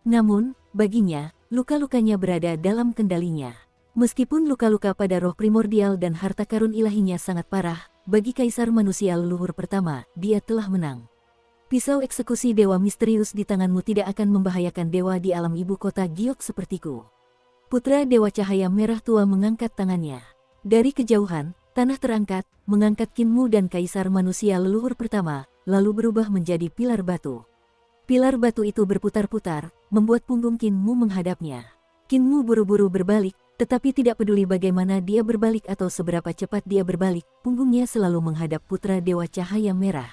Namun, baginya, luka-lukanya berada dalam kendalinya. Meskipun luka-luka pada roh primordial dan harta karun ilahinya sangat parah, bagi Kaisar Manusia leluhur pertama, dia telah menang. Pisau eksekusi dewa misterius di tanganmu tidak akan membahayakan dewa di alam ibu kota Giok sepertiku. Putra Dewa Cahaya Merah tua mengangkat tangannya. Dari kejauhan, tanah terangkat, mengangkat Qin Mu dan Kaisar Manusia leluhur pertama, lalu berubah menjadi pilar batu. Pilar batu itu berputar-putar, membuat punggung Qin Mu menghadapnya. Qin Mu buru-buru berbalik, tetapi tidak peduli bagaimana dia berbalik atau seberapa cepat dia berbalik, punggungnya selalu menghadap Putra Dewa Cahaya Merah.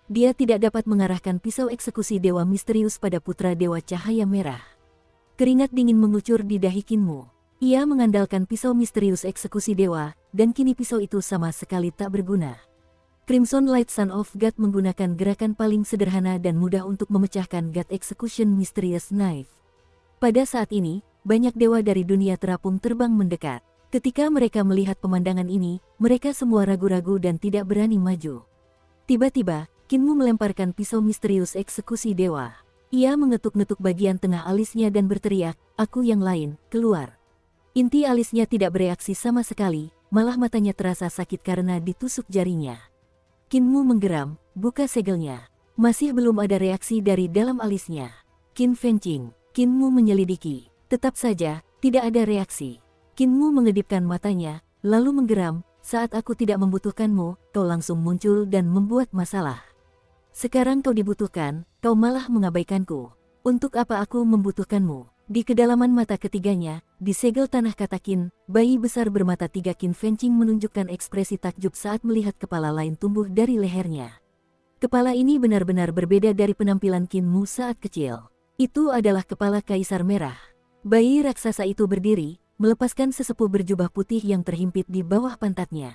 Dia tidak dapat mengarahkan pisau eksekusi dewa misterius pada Putra Dewa Cahaya Merah. Keringat dingin mengucur di dahi Qin Mu. Ia mengandalkan pisau misterius eksekusi dewa, dan kini pisau itu sama sekali tak berguna. Crimson Light Son of God menggunakan gerakan paling sederhana dan mudah untuk memecahkan God Execution Mysterious Knife. Pada saat ini, banyak dewa dari dunia terapung terbang mendekat. Ketika mereka melihat pemandangan ini, mereka semua ragu-ragu dan tidak berani maju. Tiba-tiba, Kinmu melemparkan pisau misterius eksekusi dewa. Ia mengetuk-ngetuk bagian tengah alisnya dan berteriak, "Aku yang lain, keluar." Inti alisnya tidak bereaksi sama sekali, malah matanya terasa sakit karena ditusuk jarinya. Kinmu menggeram, buka segelnya. Masih belum ada reaksi dari dalam alisnya. Qin Fengqing, Kinmu menyelidiki. Tetap saja, tidak ada reaksi. Kinmu mengedipkan matanya, lalu menggeram, "Saat aku tidak membutuhkanmu, kau langsung muncul dan membuat masalah. Sekarang kau dibutuhkan, kau malah mengabaikanku. Untuk apa aku membutuhkanmu?" Di kedalaman mata ketiganya, di segel tanah kata Qin, bayi besar bermata tiga Qin Fengqing menunjukkan ekspresi takjub saat melihat kepala lain tumbuh dari lehernya. Kepala ini benar-benar berbeda dari penampilan Kinmu saat kecil. Itu adalah kepala Kaisar Merah. Bayi raksasa itu berdiri, melepaskan sesepuh berjubah putih yang terhimpit di bawah pantatnya.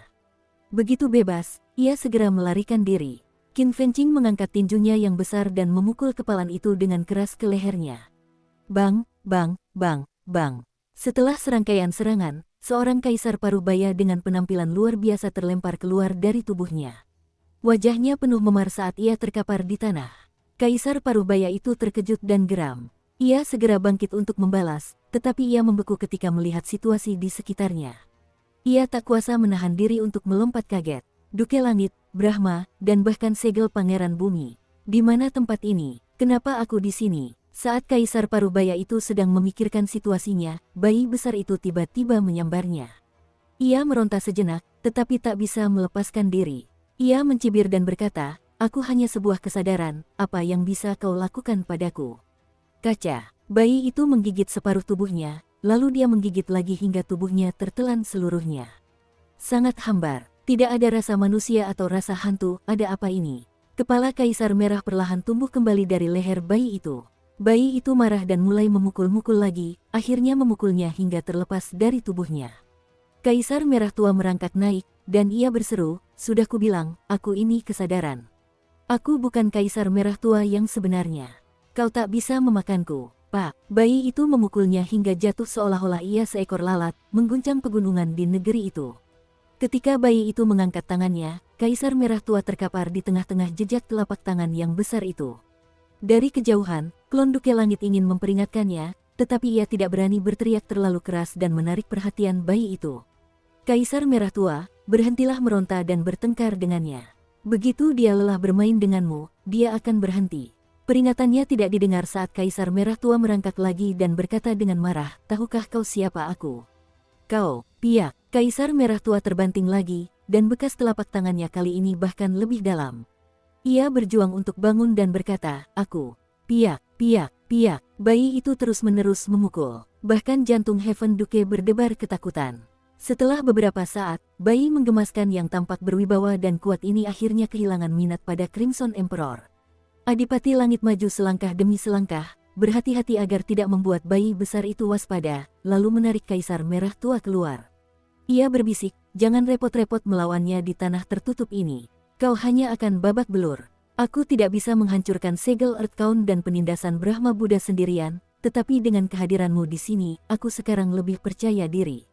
Begitu bebas, ia segera melarikan diri. Qin Fengqing mengangkat tinjunya yang besar dan memukul kepalan itu dengan keras ke lehernya. Bang, bang, bang, bang. Setelah serangkaian serangan, seorang kaisar parubaya dengan penampilan luar biasa terlempar keluar dari tubuhnya. Wajahnya penuh memar saat ia terkapar di tanah. Kaisar parubaya itu terkejut dan geram. Ia segera bangkit untuk membalas, tetapi ia membeku ketika melihat situasi di sekitarnya. Ia tak kuasa menahan diri untuk melompat kaget. Duke Langit, Brahma, dan bahkan segel Pangeran Bumi. Di mana tempat ini? Kenapa aku di sini? Saat Kaisar Parubaya itu sedang memikirkan situasinya, bayi besar itu tiba-tiba menyambarnya. Ia meronta sejenak, tetapi tak bisa melepaskan diri. Ia mencibir dan berkata, "Aku hanya sebuah kesadaran, apa yang bisa kau lakukan padaku?" Kaca, bayi itu menggigit separuh tubuhnya, lalu dia menggigit lagi hingga tubuhnya tertelan seluruhnya. Sangat hambar, tidak ada rasa manusia atau rasa hantu, ada apa ini? Kepala Kaisar Merah perlahan tumbuh kembali dari leher bayi itu. Bayi itu marah dan mulai memukul-mukul lagi, akhirnya memukulnya hingga terlepas dari tubuhnya. Kaisar Merah Tua merangkak naik, dan ia berseru, "Sudah kubilang, aku ini kesadaran. Aku bukan Kaisar Merah Tua yang sebenarnya. Kau tak bisa memakanku, Pak." Bayi itu memukulnya hingga jatuh seolah-olah ia seekor lalat, mengguncang pegunungan di negeri itu. Ketika bayi itu mengangkat tangannya, Kaisar Merah Tua terkapar di tengah-tengah jejak telapak tangan yang besar itu. Dari kejauhan, klon Duke Langit ingin memperingatkannya, tetapi ia tidak berani berteriak terlalu keras dan menarik perhatian bayi itu. Kaisar Merah Tua, berhentilah meronta dan bertengkar dengannya. Begitu dia lelah bermain denganmu, dia akan berhenti. Peringatannya tidak didengar saat Kaisar Merah Tua merangkak lagi dan berkata dengan marah, "Tahukah kau siapa aku?" "Kau, piak." Kaisar Merah Tua terbanting lagi, dan bekas telapak tangannya kali ini bahkan lebih dalam. Ia berjuang untuk bangun dan berkata, "Aku." Piak, piak, piak. Bayi itu terus-menerus memukul. Bahkan jantung Heaven Duke berdebar ketakutan. Setelah beberapa saat, bayi menggemaskan yang tampak berwibawa dan kuat ini akhirnya kehilangan minat pada Crimson Emperor. Adipati Langit maju selangkah demi selangkah, berhati-hati agar tidak membuat bayi besar itu waspada, lalu menarik Kaisar Merah Tua keluar. Ia berbisik, "Jangan repot-repot melawannya di tanah tertutup ini. Kau hanya akan babak belur. Aku tidak bisa menghancurkan segel Earthbound dan penindasan Brahma Buddha sendirian, tetapi dengan kehadiranmu di sini, aku sekarang lebih percaya diri.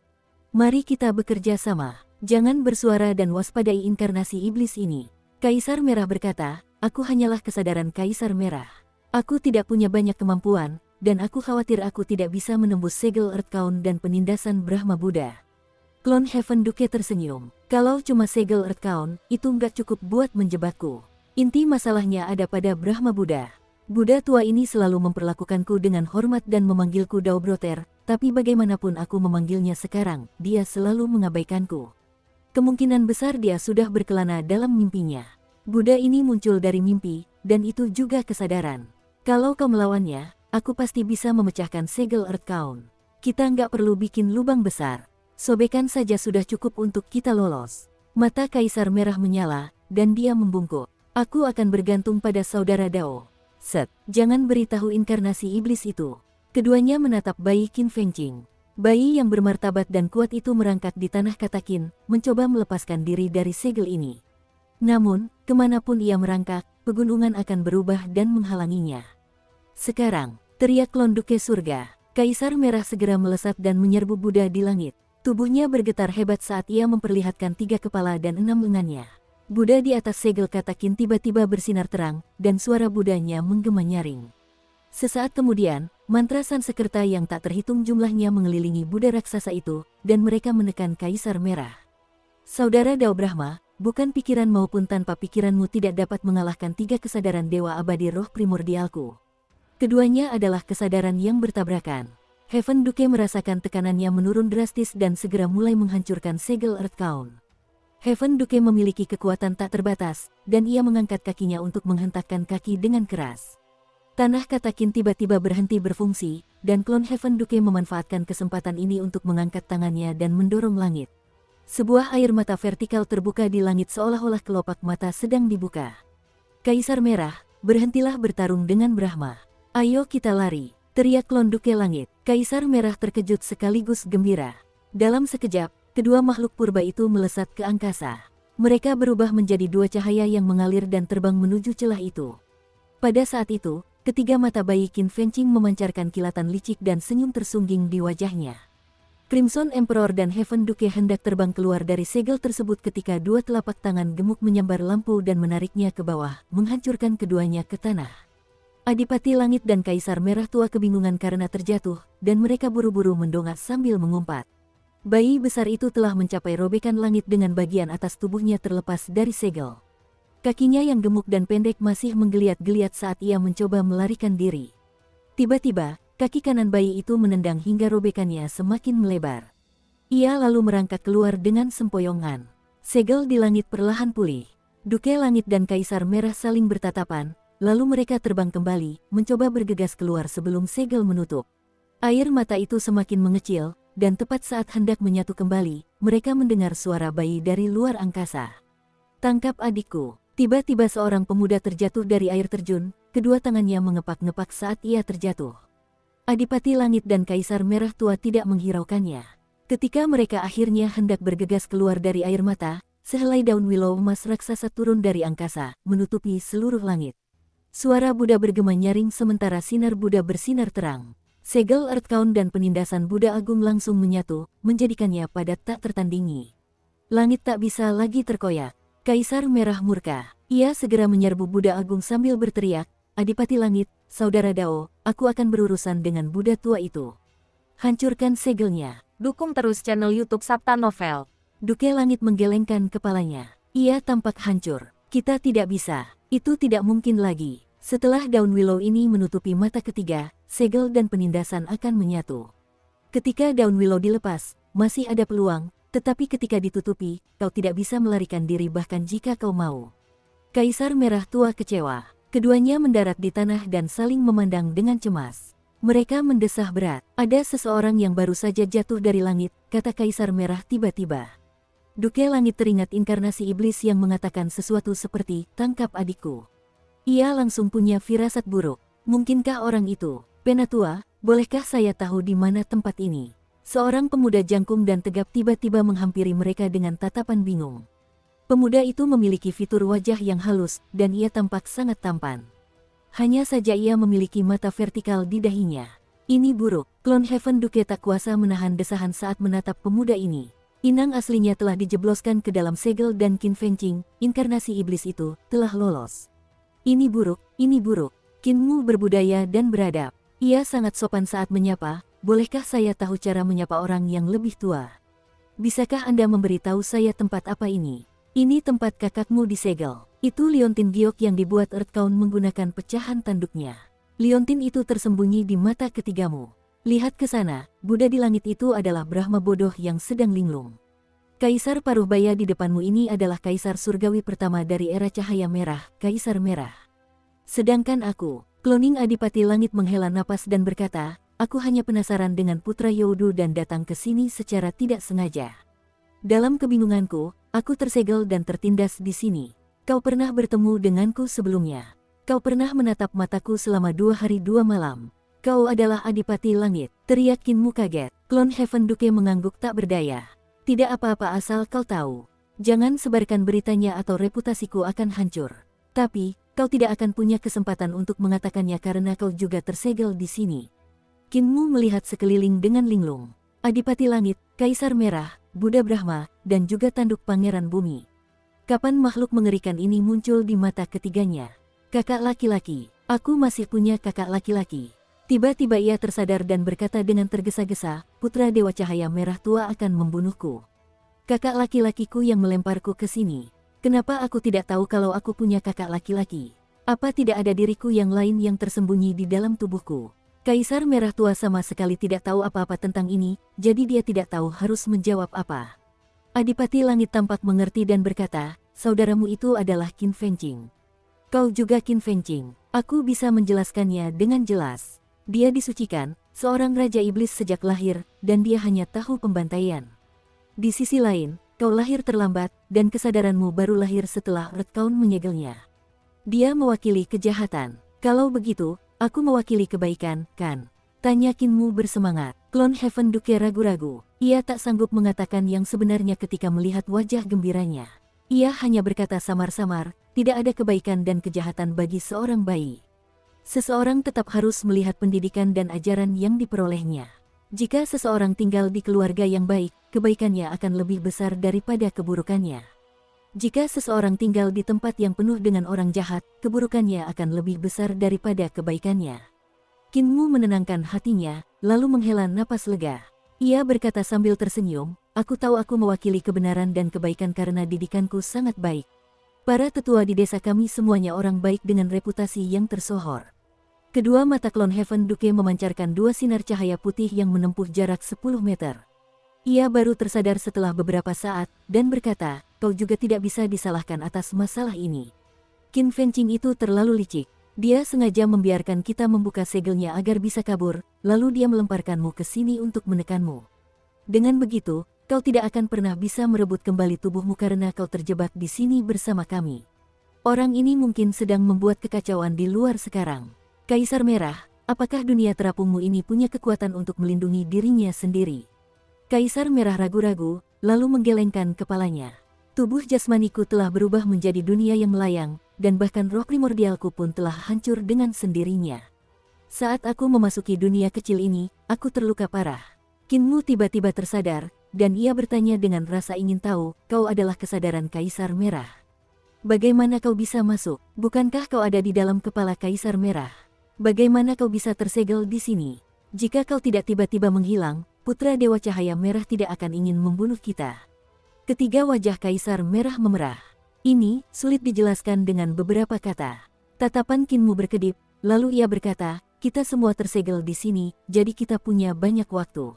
Mari kita bekerja sama. Jangan bersuara dan waspadai inkarnasi iblis ini." Kaisar Merah berkata, "Aku hanyalah kesadaran Kaisar Merah. Aku tidak punya banyak kemampuan, dan aku khawatir aku tidak bisa menembus segel Earthbound dan penindasan Brahma Buddha." Klon Heaven Duke tersenyum. "Kalau cuma segel Earthbound, itu nggak cukup buat menjebakku. Inti masalahnya ada pada Brahma Buddha. Buddha tua ini selalu memperlakukanku dengan hormat dan memanggilku Daubroter, tapi bagaimanapun aku memanggilnya sekarang, dia selalu mengabaikanku. Kemungkinan besar dia sudah berkelana dalam mimpinya. Buddha ini muncul dari mimpi, dan itu juga kesadaran. Kalau kau melawannya, aku pasti bisa memecahkan segel Earthbound. Kita nggak perlu bikin lubang besar. Sobekan saja sudah cukup untuk kita lolos." Mata Kaisar Merah menyala, dan dia membungkuk. "Aku akan bergantung pada saudara Dao." "Set, jangan beritahu inkarnasi iblis itu." Keduanya menatap bayi Qin Fengqing. Bayi yang bermartabat dan kuat itu merangkak di tanah kata Qin, mencoba melepaskan diri dari segel ini. Namun, kemanapun ia merangkak, pegunungan akan berubah dan menghalanginya. Sekarang, teriak klon Duke Surga. Kaisar Merah segera melesat dan menyerbu Buddha di langit. Tubuhnya bergetar hebat saat ia memperlihatkan 3 kepala dan 6 lengannya. Buddha di atas segel kata Qin tiba-tiba bersinar terang, dan suara Buddhanya menggema nyaring. Sesaat kemudian, mantra Sansekerta yang tak terhitung jumlahnya mengelilingi Buddha raksasa itu, dan mereka menekan Kaisar Merah. Saudara Dao Brahma, bukan pikiran maupun tanpa pikiranmu tidak dapat mengalahkan 3 kesadaran Dewa Abadi Roh Primordialku. Keduanya adalah kesadaran yang bertabrakan. Heaven Duke merasakan tekanannya menurun drastis dan segera mulai menghancurkan segel Earthbound. Heaven Duke memiliki kekuatan tak terbatas, dan ia mengangkat kakinya untuk menghentakkan kaki dengan keras. Tanah kata Qin tiba-tiba berhenti berfungsi, dan klon Heaven Duke memanfaatkan kesempatan ini untuk mengangkat tangannya dan mendorong langit. Sebuah air mata vertikal terbuka di langit seolah-olah kelopak mata sedang dibuka. Kaisar Merah, berhentilah bertarung dengan Brahma. Ayo kita lari, teriak klon Duke Langit. Kaisar Merah terkejut sekaligus gembira. Dalam sekejap, kedua makhluk purba itu melesat ke angkasa. Mereka berubah menjadi 2 cahaya yang mengalir dan terbang menuju celah itu. Pada saat itu, ketiga mata bayi Qin Fengqing memancarkan kilatan licik dan senyum tersungging di wajahnya. Crimson Emperor dan Heaven Duke hendak terbang keluar dari segel tersebut ketika 2 telapak tangan gemuk menyambar lampu dan menariknya ke bawah, menghancurkan keduanya ke tanah. Adipati Langit dan Kaisar Merah tua kebingungan karena terjatuh, dan mereka buru-buru mendongak sambil mengumpat. Bayi besar itu telah mencapai robekan langit dengan bagian atas tubuhnya terlepas dari segel. Kakinya yang gemuk dan pendek masih menggeliat-geliat saat ia mencoba melarikan diri. Tiba-tiba, kaki kanan bayi itu menendang hingga robekannya semakin melebar. Ia lalu merangkak keluar dengan sempoyongan. Segel di langit perlahan pulih. Duke Langit dan Kaisar Merah saling bertatapan, lalu mereka terbang kembali, mencoba bergegas keluar sebelum segel menutup. Air mata itu semakin mengecil, dan tepat saat hendak menyatu kembali, mereka mendengar suara bayi dari luar angkasa. Tangkap adikku. Tiba-tiba seorang pemuda terjatuh dari air terjun, kedua tangannya mengepak-ngepak saat ia terjatuh. Adipati Langit dan Kaisar Merah tua tidak menghiraukannya. Ketika mereka akhirnya hendak bergegas keluar dari air mata, sehelai daun willow emas raksasa turun dari angkasa, menutupi seluruh langit. Suara Buddha bergema nyaring sementara sinar Buddha bersinar terang. Segel Earthbound dan penindasan Buddha Agung langsung menyatu, menjadikannya padat tak tertandingi. Langit tak bisa lagi terkoyak. Kaisar Merah murka. Ia segera menyerbu Buddha Agung sambil berteriak, Adipati Langit, Saudara Dao, aku akan berurusan dengan Buddha tua itu. Hancurkan segelnya. Dukung terus channel YouTube Sabta Novel. Duke Langit menggelengkan kepalanya. Ia tampak hancur. Kita tidak bisa. Itu tidak mungkin lagi. Setelah daun willow ini menutupi mata ketiga, segel dan penindasan akan menyatu. Ketika daun willow dilepas, masih ada peluang, tetapi ketika ditutupi, kau tidak bisa melarikan diri bahkan jika kau mau. Kaisar Merah tua kecewa. Keduanya mendarat di tanah dan saling memandang dengan cemas. Mereka mendesah berat. Ada seseorang yang baru saja jatuh dari langit, kata Kaisar Merah tiba-tiba. Duke Langit teringat inkarnasi iblis yang mengatakan sesuatu seperti, tangkap adikku. Ia langsung punya firasat buruk. Mungkinkah orang itu? Penatua, bolehkah saya tahu di mana tempat ini? Seorang pemuda jangkung dan tegap tiba-tiba menghampiri mereka dengan tatapan bingung. Pemuda itu memiliki fitur wajah yang halus, dan ia tampak sangat tampan. Hanya saja ia memiliki mata vertikal di dahinya. Ini buruk. Klon Heaven Duke tak kuasa menahan desahan saat menatap pemuda ini. Inang aslinya telah dijebloskan ke dalam segel dan Qin Fengqing, inkarnasi iblis itu, telah lolos. Ini buruk, ini buruk. Qinmu berbudaya dan beradab. Ia sangat sopan saat menyapa, bolehkah saya tahu cara menyapa orang yang lebih tua? Bisakah Anda memberitahu saya tempat apa ini? Ini tempat kakakmu di segel. Itu liontin giok yang dibuat Earthbound menggunakan pecahan tanduknya. Liontin itu tersembunyi di mata ketigamu. Lihat ke sana, Buddha di langit itu adalah Brahma bodoh yang sedang linglung. Kaisar paruh baya di depanmu ini adalah Kaisar Surgawi pertama dari era cahaya merah, Kaisar Merah. Sedangkan aku, kloning Adipati Langit menghela napas dan berkata, aku hanya penasaran dengan Putra Youdu dan datang ke sini secara tidak sengaja. Dalam kebingunganku, aku tersegel dan tertindas di sini. Kau pernah bertemu denganku sebelumnya. Kau pernah menatap mataku selama 2 hari 2 malam. Kau adalah Adipati Langit, teriak Qinmu kaget. Klon Heaven Duke mengangguk tak berdaya. Tidak apa-apa asal kau tahu. Jangan sebarkan beritanya atau reputasiku akan hancur. Tapi, kau tidak akan punya kesempatan untuk mengatakannya karena kau juga tersegel di sini. Kinmu melihat sekeliling dengan linglung. Adipati Langit, Kaisar Merah, Buddha Brahma, dan juga tanduk Pangeran Bumi. Kapan makhluk mengerikan ini muncul di mata ketiganya? Kakak laki-laki, aku masih punya kakak laki-laki. Tiba-tiba ia tersadar dan berkata dengan tergesa-gesa, putra Dewa Cahaya Merah tua akan membunuhku. Kakak laki-lakiku yang melemparku ke sini. Kenapa aku tidak tahu kalau aku punya kakak laki-laki? Apa tidak ada diriku yang lain yang tersembunyi di dalam tubuhku? Kaisar Merah tua sama sekali tidak tahu apa-apa tentang ini, jadi dia tidak tahu harus menjawab apa. Adipati Langit tampak mengerti dan berkata, saudaramu itu adalah Qin Fengqing. Kau juga Qin Fengqing. Aku bisa menjelaskannya dengan jelas. Dia disucikan, seorang Raja Iblis sejak lahir, dan dia hanya tahu pembantaian. Di sisi lain, kau lahir terlambat, dan kesadaranmu baru lahir setelah Earth Count menyegelnya. Dia mewakili kejahatan. Kalau begitu, aku mewakili kebaikan, kan? Tanya Kinmu bersemangat. Klon Heaven Duke ragu-ragu. Ia tak sanggup mengatakan yang sebenarnya ketika melihat wajah gembiranya. Ia hanya berkata samar-samar, tidak ada kebaikan dan kejahatan bagi seorang bayi. Seseorang tetap harus melihat pendidikan dan ajaran yang diperolehnya. Jika seseorang tinggal di keluarga yang baik, kebaikannya akan lebih besar daripada keburukannya. Jika seseorang tinggal di tempat yang penuh dengan orang jahat, keburukannya akan lebih besar daripada kebaikannya. Kinmu menenangkan hatinya, lalu menghela napas lega. Ia berkata sambil tersenyum, aku tahu aku mewakili kebenaran dan kebaikan karena didikanku sangat baik. Para tetua di desa kami semuanya orang baik dengan reputasi yang tersohor. Kedua mata klon Heaven Duke memancarkan dua sinar cahaya putih yang menempuh jarak 10 meter. Ia baru tersadar setelah beberapa saat, dan berkata, kau juga tidak bisa disalahkan atas masalah ini. Qin Fengqing itu terlalu licik. Dia sengaja membiarkan kita membuka segelnya agar bisa kabur, lalu dia melemparkanmu ke sini untuk menekanmu. Dengan begitu, kau tidak akan pernah bisa merebut kembali tubuhmu karena kau terjebak di sini bersama kami. Orang ini mungkin sedang membuat kekacauan di luar sekarang. Kaisar Merah, apakah dunia terapungmu ini punya kekuatan untuk melindungi dirinya sendiri? Kaisar Merah ragu-ragu, lalu menggelengkan kepalanya. Tubuh jasmaniku telah berubah menjadi dunia yang melayang, dan bahkan roh primordialku pun telah hancur dengan sendirinya. Saat aku memasuki dunia kecil ini, aku terluka parah. Kinmu tiba-tiba tersadar, dan ia bertanya dengan rasa ingin tahu, kau adalah kesadaran Kaisar Merah. Bagaimana kau bisa masuk? Bukankah kau ada di dalam kepala Kaisar Merah? Bagaimana kau bisa tersegel di sini? Jika kau tidak tiba-tiba menghilang, Putra Dewa Cahaya Merah tidak akan ingin membunuh kita. Ketiga wajah Kaisar Merah memerah. Ini sulit dijelaskan dengan beberapa kata. Tatapan Kinmu berkedip, lalu ia berkata, kita semua tersegel di sini, jadi kita punya banyak waktu.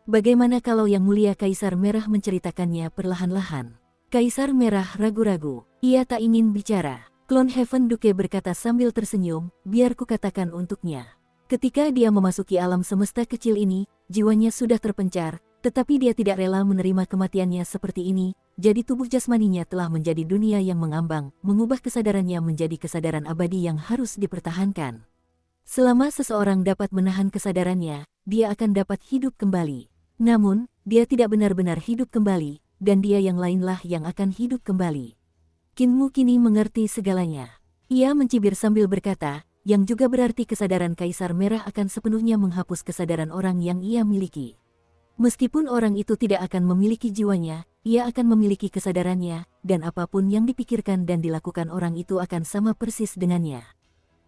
Bagaimana kalau Yang Mulia Kaisar Merah menceritakannya perlahan-lahan? Kaisar Merah ragu-ragu. Ia tak ingin bicara. Klon Heaven Duke berkata sambil tersenyum, biar ku katakan untuknya. Ketika dia memasuki alam semesta kecil ini, jiwanya sudah terpencar, tetapi dia tidak rela menerima kematiannya seperti ini, jadi tubuh jasmaninya telah menjadi dunia yang mengambang, mengubah kesadarannya menjadi kesadaran abadi yang harus dipertahankan. Selama seseorang dapat menahan kesadarannya, dia akan dapat hidup kembali. Namun, dia tidak benar-benar hidup kembali, dan dia yang lainlah yang akan hidup kembali. Kinmu kini mengerti segalanya. Ia mencibir sambil berkata, yang juga berarti kesadaran Kaisar Merah akan sepenuhnya menghapus kesadaran orang yang ia miliki. Meskipun orang itu tidak akan memiliki jiwanya, ia akan memiliki kesadarannya, dan apapun yang dipikirkan dan dilakukan orang itu akan sama persis dengannya.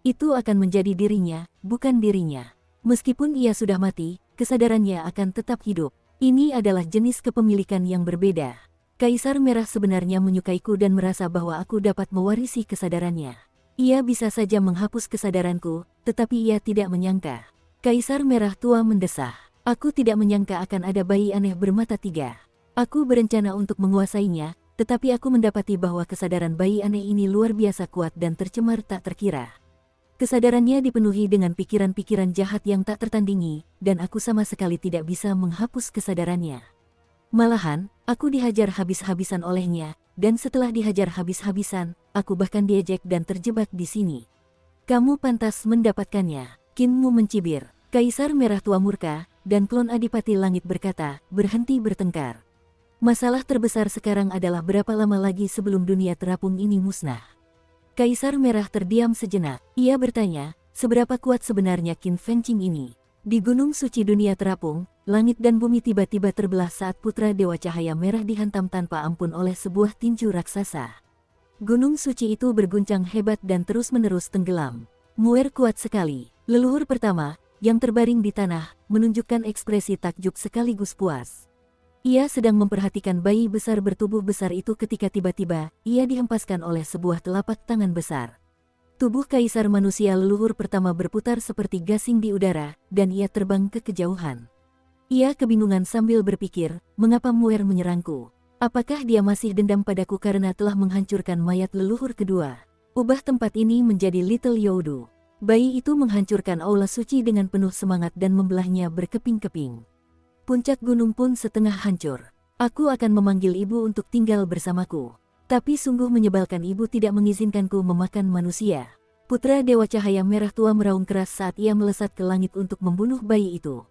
Itu akan menjadi dirinya, bukan dirinya. Meskipun ia sudah mati, kesadarannya akan tetap hidup. Ini adalah jenis kepemilikan yang berbeda. Kaisar Merah sebenarnya menyukaiku dan merasa bahwa aku dapat mewarisi kesadarannya. Ia bisa saja menghapus kesadaranku, tetapi ia tidak menyangka. Kaisar Merah tua mendesah. Aku tidak menyangka akan ada bayi aneh bermata tiga. Aku berencana untuk menguasainya, tetapi aku mendapati bahwa kesadaran bayi aneh ini luar biasa kuat dan tercemar tak terkira. Kesadarannya dipenuhi dengan pikiran-pikiran jahat yang tak tertandingi, dan aku sama sekali tidak bisa menghapus kesadarannya. Malahan, aku dihajar habis-habisan olehnya, dan setelah dihajar habis-habisan, aku bahkan diejek dan terjebak di sini. Kamu pantas mendapatkannya. Kinmu mencibir. Kaisar Merah tua murka, dan klon Adipati Langit berkata, berhenti bertengkar. Masalah terbesar sekarang adalah berapa lama lagi sebelum dunia terapung ini musnah. Kaisar Merah terdiam sejenak. Ia bertanya, seberapa kuat sebenarnya Qin Fengqing ini? Di Gunung Suci dunia terapung, langit dan bumi tiba-tiba terbelah saat putra Dewa Cahaya Merah dihantam tanpa ampun oleh sebuah tinju raksasa. Gunung Suci itu berguncang hebat dan terus-menerus tenggelam. Muer kuat sekali. Leluhur pertama, yang terbaring di tanah, menunjukkan ekspresi takjub sekaligus puas. Ia sedang memperhatikan bayi besar bertubuh besar itu ketika tiba-tiba, ia dihempaskan oleh sebuah telapak tangan besar. Tubuh kaisar manusia leluhur pertama berputar seperti gasing di udara, dan ia terbang ke kejauhan. Ia kebingungan sambil berpikir, mengapa Muer menyerangku? Apakah dia masih dendam padaku karena telah menghancurkan mayat leluhur kedua? Ubah tempat ini menjadi Little Youdu. Bayi itu menghancurkan aula suci dengan penuh semangat dan membelahnya berkeping-keping. Puncak gunung pun setengah hancur. Aku akan memanggil ibu untuk tinggal bersamaku. Tapi sungguh menyebalkan ibu tidak mengizinkanku memakan manusia. Putra Dewa Cahaya Merah tua meraung keras saat ia melesat ke langit untuk membunuh bayi itu.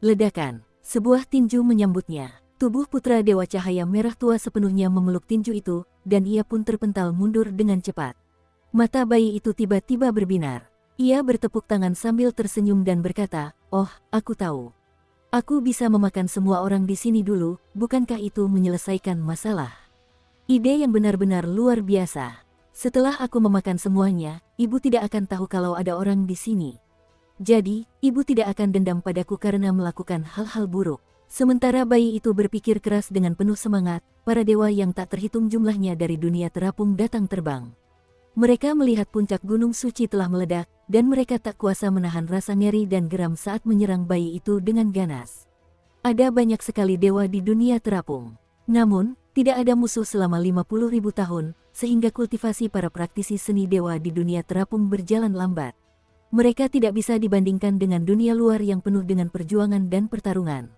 Ledakan, sebuah tinju menyambutnya. Tubuh putra Dewa Cahaya Merah tua sepenuhnya memeluk tinju itu, dan ia pun terpental mundur dengan cepat. Mata bayi itu tiba-tiba berbinar. Ia bertepuk tangan sambil tersenyum dan berkata, "Oh, aku tahu. Aku bisa memakan semua orang di sini dulu, bukankah itu menyelesaikan masalah?" Ide yang benar-benar luar biasa. Setelah aku memakan semuanya, ibu tidak akan tahu kalau ada orang di sini. Jadi, ibu tidak akan dendam padaku karena melakukan hal-hal buruk. Sementara bayi itu berpikir keras dengan penuh semangat, para dewa yang tak terhitung jumlahnya dari dunia terapung datang terbang. Mereka melihat puncak gunung suci telah meledak, dan mereka tak kuasa menahan rasa ngeri dan geram saat menyerang bayi itu dengan ganas. Ada banyak sekali dewa di dunia terapung. Namun, tidak ada musuh selama 50.000 tahun, sehingga kultivasi para praktisi seni dewa di dunia terapung berjalan lambat. Mereka tidak bisa dibandingkan dengan dunia luar yang penuh dengan perjuangan dan pertarungan.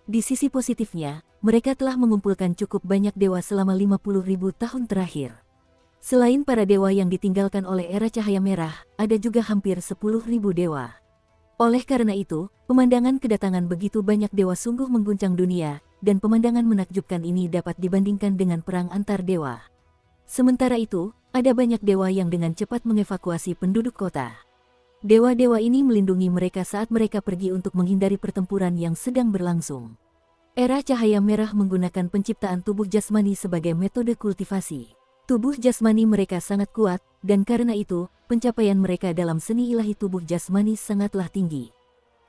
Di sisi positifnya, mereka telah mengumpulkan cukup banyak dewa selama 50.000 tahun terakhir. Selain para dewa yang ditinggalkan oleh era cahaya merah, ada juga hampir 10.000 dewa. Oleh karena itu, pemandangan kedatangan begitu banyak dewa sungguh mengguncang dunia, dan pemandangan menakjubkan ini dapat dibandingkan dengan perang antar dewa. Sementara itu, ada banyak dewa yang dengan cepat mengevakuasi penduduk kota. Dewa-dewa ini melindungi mereka saat mereka pergi untuk menghindari pertempuran yang sedang berlangsung. Era cahaya merah menggunakan penciptaan tubuh jasmani sebagai metode kultivasi. Tubuh jasmani mereka sangat kuat, dan karena itu, pencapaian mereka dalam seni ilahi tubuh jasmani sangatlah tinggi.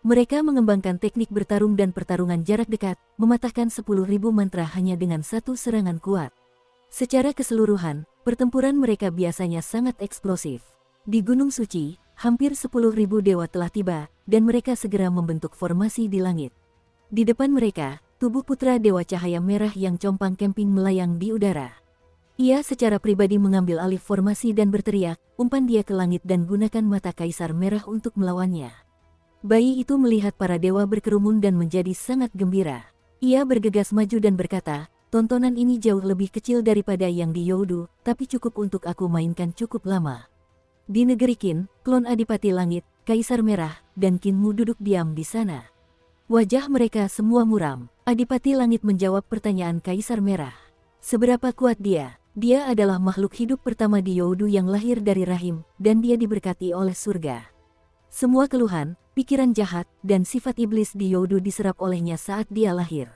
Mereka mengembangkan teknik bertarung dan pertarungan jarak dekat, mematahkan 10.000 mantra hanya dengan satu serangan kuat. Secara keseluruhan, pertempuran mereka biasanya sangat eksplosif. Di Gunung Suci, hampir 10.000 dewa telah tiba, dan mereka segera membentuk formasi di langit. Di depan mereka, tubuh putra Dewa Cahaya Merah yang compang camping melayang di udara. Ia secara pribadi mengambil alih formasi dan berteriak, umpan dia ke langit dan gunakan mata Kaisar Merah untuk melawannya. Bayi itu melihat para dewa berkerumun dan menjadi sangat gembira. Ia bergegas maju dan berkata, "Tontonan ini jauh lebih kecil daripada yang di Youdu, tapi cukup untuk aku mainkan cukup lama." Di negeri Qin, klon Adipati Langit, Kaisar Merah, dan Qinmu duduk diam di sana. Wajah mereka semua muram. Adipati Langit menjawab pertanyaan Kaisar Merah. Seberapa kuat dia? Dia adalah makhluk hidup pertama di Youdu yang lahir dari rahim, dan dia diberkati oleh surga. Semua keluhan, pikiran jahat, dan sifat iblis di Youdu diserap olehnya saat dia lahir.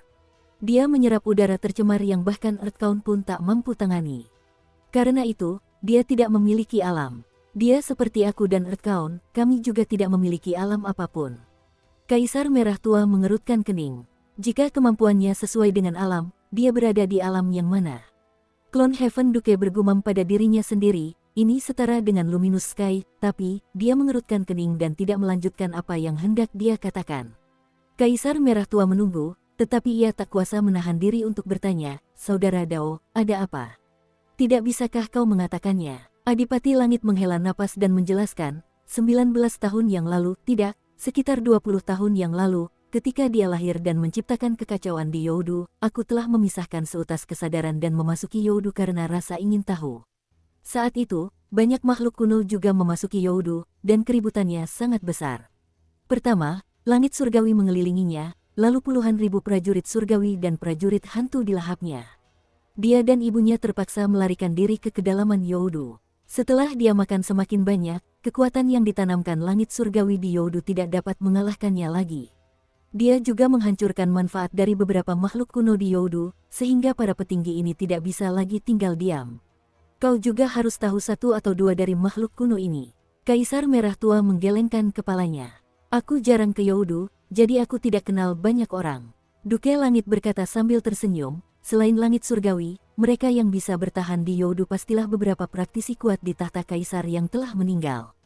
Dia menyerap udara tercemar yang bahkan Earthbound pun tak mampu tangani. Karena itu, dia tidak memiliki alam. Dia seperti aku dan Earthbound, kami juga tidak memiliki alam apapun. Kaisar Merah tua mengerutkan kening. Jika kemampuannya sesuai dengan alam, dia berada di alam yang mana? Klon Heaven Duke bergumam pada dirinya sendiri, ini setara dengan Luminous Sky, tapi dia mengerutkan kening dan tidak melanjutkan apa yang hendak dia katakan. Kaisar Merah tua menunggu, tetapi ia tak kuasa menahan diri untuk bertanya, "Saudara Dao, ada apa? Tidak bisakah kau mengatakannya?" Adipati Langit menghela napas dan menjelaskan, 19 tahun yang lalu, tidak, sekitar 20 tahun yang lalu, ketika dia lahir dan menciptakan kekacauan di Youdu, aku telah memisahkan seutas kesadaran dan memasuki Youdu karena rasa ingin tahu. Saat itu, banyak makhluk kuno juga memasuki Youdu, dan keributannya sangat besar. Pertama, langit surgawi mengelilinginya, lalu puluhan ribu prajurit surgawi dan prajurit hantu dilahapnya. Dia dan ibunya terpaksa melarikan diri ke kedalaman Youdu. Setelah dia makan semakin banyak, kekuatan yang ditanamkan langit surgawi di Youdu tidak dapat mengalahkannya lagi. Dia juga menghancurkan manfaat dari beberapa makhluk kuno di Youdu, sehingga para petinggi ini tidak bisa lagi tinggal diam. Kau juga harus tahu satu atau dua dari makhluk kuno ini. Kaisar Merah Tua menggelengkan kepalanya. Aku jarang ke Youdu, jadi aku tidak kenal banyak orang. Duke Langit berkata sambil tersenyum, selain langit surgawi, mereka yang bisa bertahan di Youdu pastilah beberapa praktisi kuat di tahta kaisar yang telah meninggal.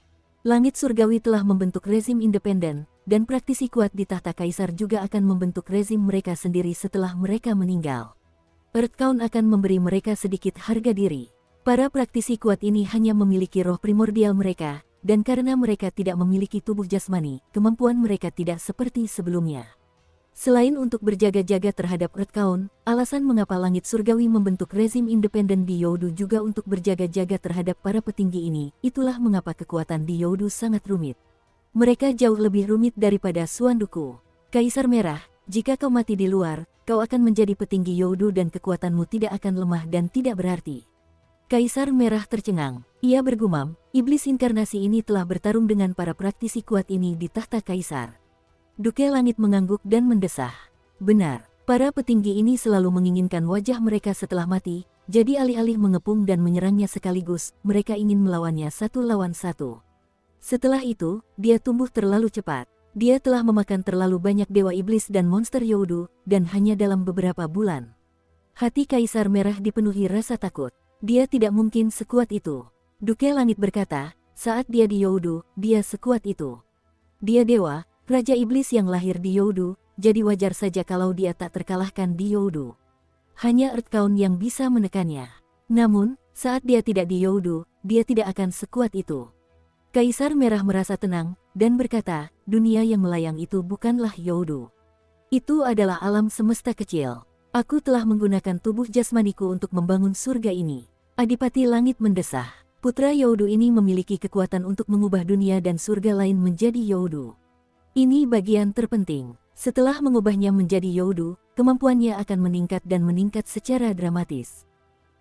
Langit surgawi telah membentuk rezim independen, dan praktisi kuat di tahta kaisar juga akan membentuk rezim mereka sendiri setelah mereka meninggal. Earthcount akan memberi mereka sedikit harga diri. Para praktisi kuat ini hanya memiliki roh primordial mereka, dan karena mereka tidak memiliki tubuh jasmani, kemampuan mereka tidak seperti sebelumnya. Selain untuk berjaga-jaga terhadap Earthcount, alasan mengapa langit surgawi membentuk rezim independen di Youdu juga untuk berjaga-jaga terhadap para petinggi ini, itulah mengapa kekuatan di Youdu sangat rumit. Mereka jauh lebih rumit daripada Suanduku. Kaisar Merah, jika kau mati di luar, kau akan menjadi petinggi Youdu dan kekuatanmu tidak akan lemah dan tidak berarti. Kaisar Merah tercengang. Ia bergumam, iblis inkarnasi ini telah bertarung dengan para praktisi kuat ini di tahta kaisar. Duke Langit mengangguk dan mendesah. Benar, para petinggi ini selalu menginginkan wajah mereka setelah mati, jadi alih-alih mengepung dan menyerangnya sekaligus, mereka ingin melawannya satu lawan satu. Setelah itu, dia tumbuh terlalu cepat. Dia telah memakan terlalu banyak dewa iblis dan monster Youdu, dan hanya dalam beberapa bulan. Hati Kaisar Merah dipenuhi rasa takut. Dia tidak mungkin sekuat itu. Duke Langit berkata, saat dia di Youdu, dia sekuat itu. Dia dewa, Raja Iblis yang lahir di Youdu, jadi wajar saja kalau dia tak terkalahkan di Youdu. Hanya Earthcount yang bisa menekannya. Namun, saat dia tidak di Youdu, dia tidak akan sekuat itu. Kaisar Merah merasa tenang, dan berkata, dunia yang melayang itu bukanlah Youdu. Itu adalah alam semesta kecil. Aku telah menggunakan tubuh jasmaniku untuk membangun surga ini. Adipati Langit mendesah. Putra Youdu ini memiliki kekuatan untuk mengubah dunia dan surga lain menjadi Youdu. Ini bagian terpenting. Setelah mengubahnya menjadi Youdu, kemampuannya akan meningkat dan meningkat secara dramatis.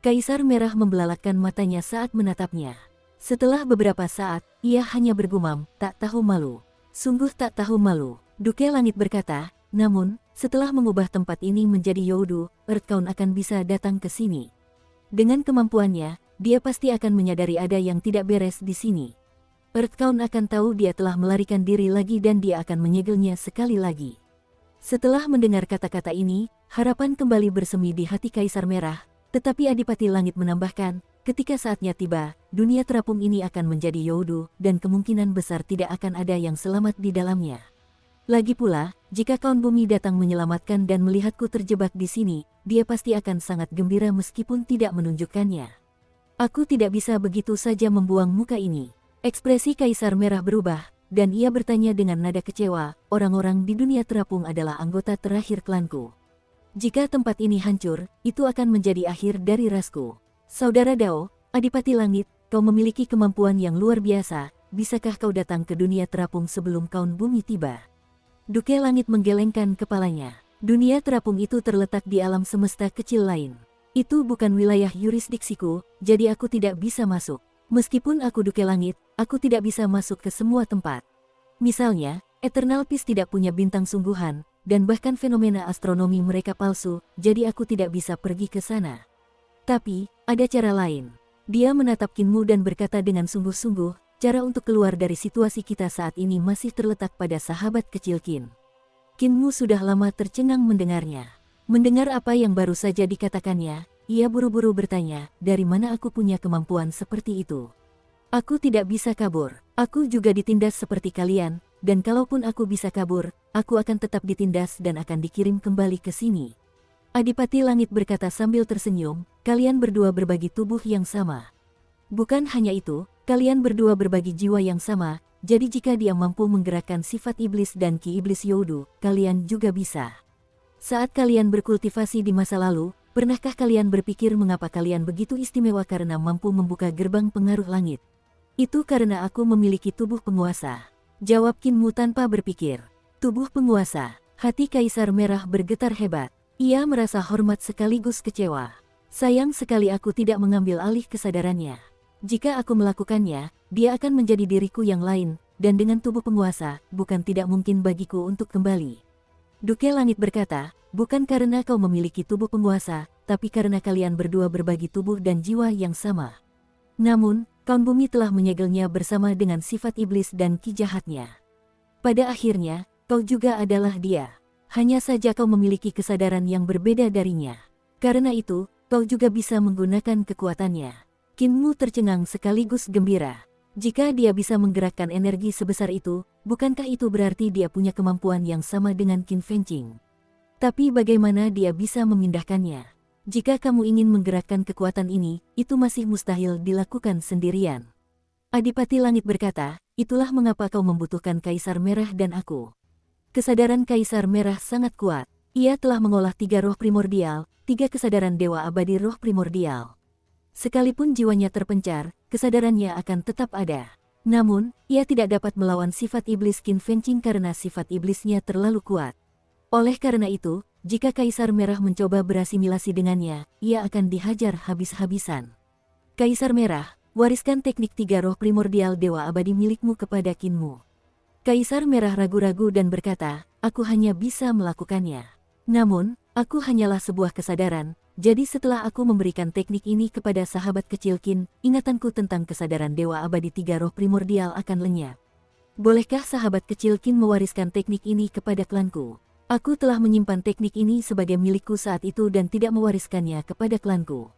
Kaisar Merah membelalakkan matanya saat menatapnya. Setelah beberapa saat, ia hanya bergumam, tak tahu malu. Sungguh tak tahu malu, Duke Langit berkata, namun, setelah mengubah tempat ini menjadi Youdu, Earthcount akan bisa datang ke sini. Dengan kemampuannya, dia pasti akan menyadari ada yang tidak beres di sini. Earthcount akan tahu dia telah melarikan diri lagi dan dia akan menyegelnya sekali lagi. Setelah mendengar kata-kata ini, harapan kembali bersemi di hati Kaisar Merah, tetapi Adipati Langit menambahkan, ketika saatnya tiba, dunia terapung ini akan menjadi Youdu, dan kemungkinan besar tidak akan ada yang selamat di dalamnya. Lagi pula, jika kaum bumi datang menyelamatkan dan melihatku terjebak di sini, dia pasti akan sangat gembira meskipun tidak menunjukkannya. Aku tidak bisa begitu saja membuang muka ini. Ekspresi Kaisar Merah berubah, dan ia bertanya dengan nada kecewa, orang-orang di dunia terapung adalah anggota terakhir klanku. Jika tempat ini hancur, itu akan menjadi akhir dari rasku. Saudara Dao, Adipati Langit, kau memiliki kemampuan yang luar biasa, bisakah kau datang ke dunia terapung sebelum kaum bumi tiba? Duke Langit menggelengkan kepalanya. Dunia terapung itu terletak di alam semesta kecil lain. Itu bukan wilayah yurisdiksiku, jadi aku tidak bisa masuk. Meskipun aku Duke Langit, aku tidak bisa masuk ke semua tempat. Misalnya, Eternal Peace tidak punya bintang sungguhan, dan bahkan fenomena astronomi mereka palsu, jadi aku tidak bisa pergi ke sana. Tapi, ada cara lain. Dia menatap Kinmu dan berkata dengan sungguh-sungguh, cara untuk keluar dari situasi kita saat ini masih terletak pada sahabat kecil Qin. Kinmu sudah lama tercengang mendengarnya. Mendengar apa yang baru saja dikatakannya, ia buru-buru bertanya, dari mana aku punya kemampuan seperti itu? Aku tidak bisa kabur, aku juga ditindas seperti kalian, dan kalaupun aku bisa kabur, aku akan tetap ditindas dan akan dikirim kembali ke sini. Adipati Langit berkata sambil tersenyum, kalian berdua berbagi tubuh yang sama. Bukan hanya itu, kalian berdua berbagi jiwa yang sama, jadi jika dia mampu menggerakkan sifat iblis dan ki iblis Youdu, kalian juga bisa. Saat kalian berkultivasi di masa lalu, pernahkah kalian berpikir mengapa kalian begitu istimewa karena mampu membuka gerbang pengaruh langit? Itu karena aku memiliki tubuh penguasa. Jawab Kinmu tanpa berpikir. Tubuh penguasa. Hati Kaisar Merah bergetar hebat. Ia merasa hormat sekaligus kecewa. Sayang sekali aku tidak mengambil alih kesadarannya. Jika aku melakukannya, dia akan menjadi diriku yang lain, dan dengan tubuh penguasa, bukan tidak mungkin bagiku untuk kembali. Duke Langit berkata, bukan karena kau memiliki tubuh penguasa, tapi karena kalian berdua berbagi tubuh dan jiwa yang sama. Namun, kaum bumi telah menyegelnya bersama dengan sifat iblis dan ki jahatnya. Pada akhirnya, kau juga adalah dia. Hanya saja kau memiliki kesadaran yang berbeda darinya. Karena itu, kau juga bisa menggunakan kekuatannya. Kinmu tercengang sekaligus gembira. Jika dia bisa menggerakkan energi sebesar itu, bukankah itu berarti dia punya kemampuan yang sama dengan Qin Fengqing? Tapi bagaimana dia bisa memindahkannya? Jika kamu ingin menggerakkan kekuatan ini, itu masih mustahil dilakukan sendirian. Adipati Langit berkata, itulah mengapa kau membutuhkan Kaisar Merah dan aku. Kesadaran Kaisar Merah sangat kuat. Ia telah mengolah 3 roh primordial, 3 kesadaran Dewa Abadi roh primordial. Sekalipun jiwanya terpencar, kesadarannya akan tetap ada. Namun, ia tidak dapat melawan sifat iblis Qin Fengqing karena sifat iblisnya terlalu kuat. Oleh karena itu, jika Kaisar Merah mencoba berasimilasi dengannya, ia akan dihajar habis-habisan. Kaisar Merah, wariskan teknik 3 roh primordial Dewa Abadi milikmu kepada Qinmu. Kaisar Merah ragu-ragu dan berkata, aku hanya bisa melakukannya. Namun, aku hanyalah sebuah kesadaran. Jadi setelah aku memberikan teknik ini kepada sahabat kecil Qin, ingatanku tentang kesadaran Dewa Abadi 3 roh primordial akan lenyap. Bolehkah sahabat kecil Qin mewariskan teknik ini kepada klanku? Aku telah menyimpan teknik ini sebagai milikku saat itu dan tidak mewariskannya kepada klanku.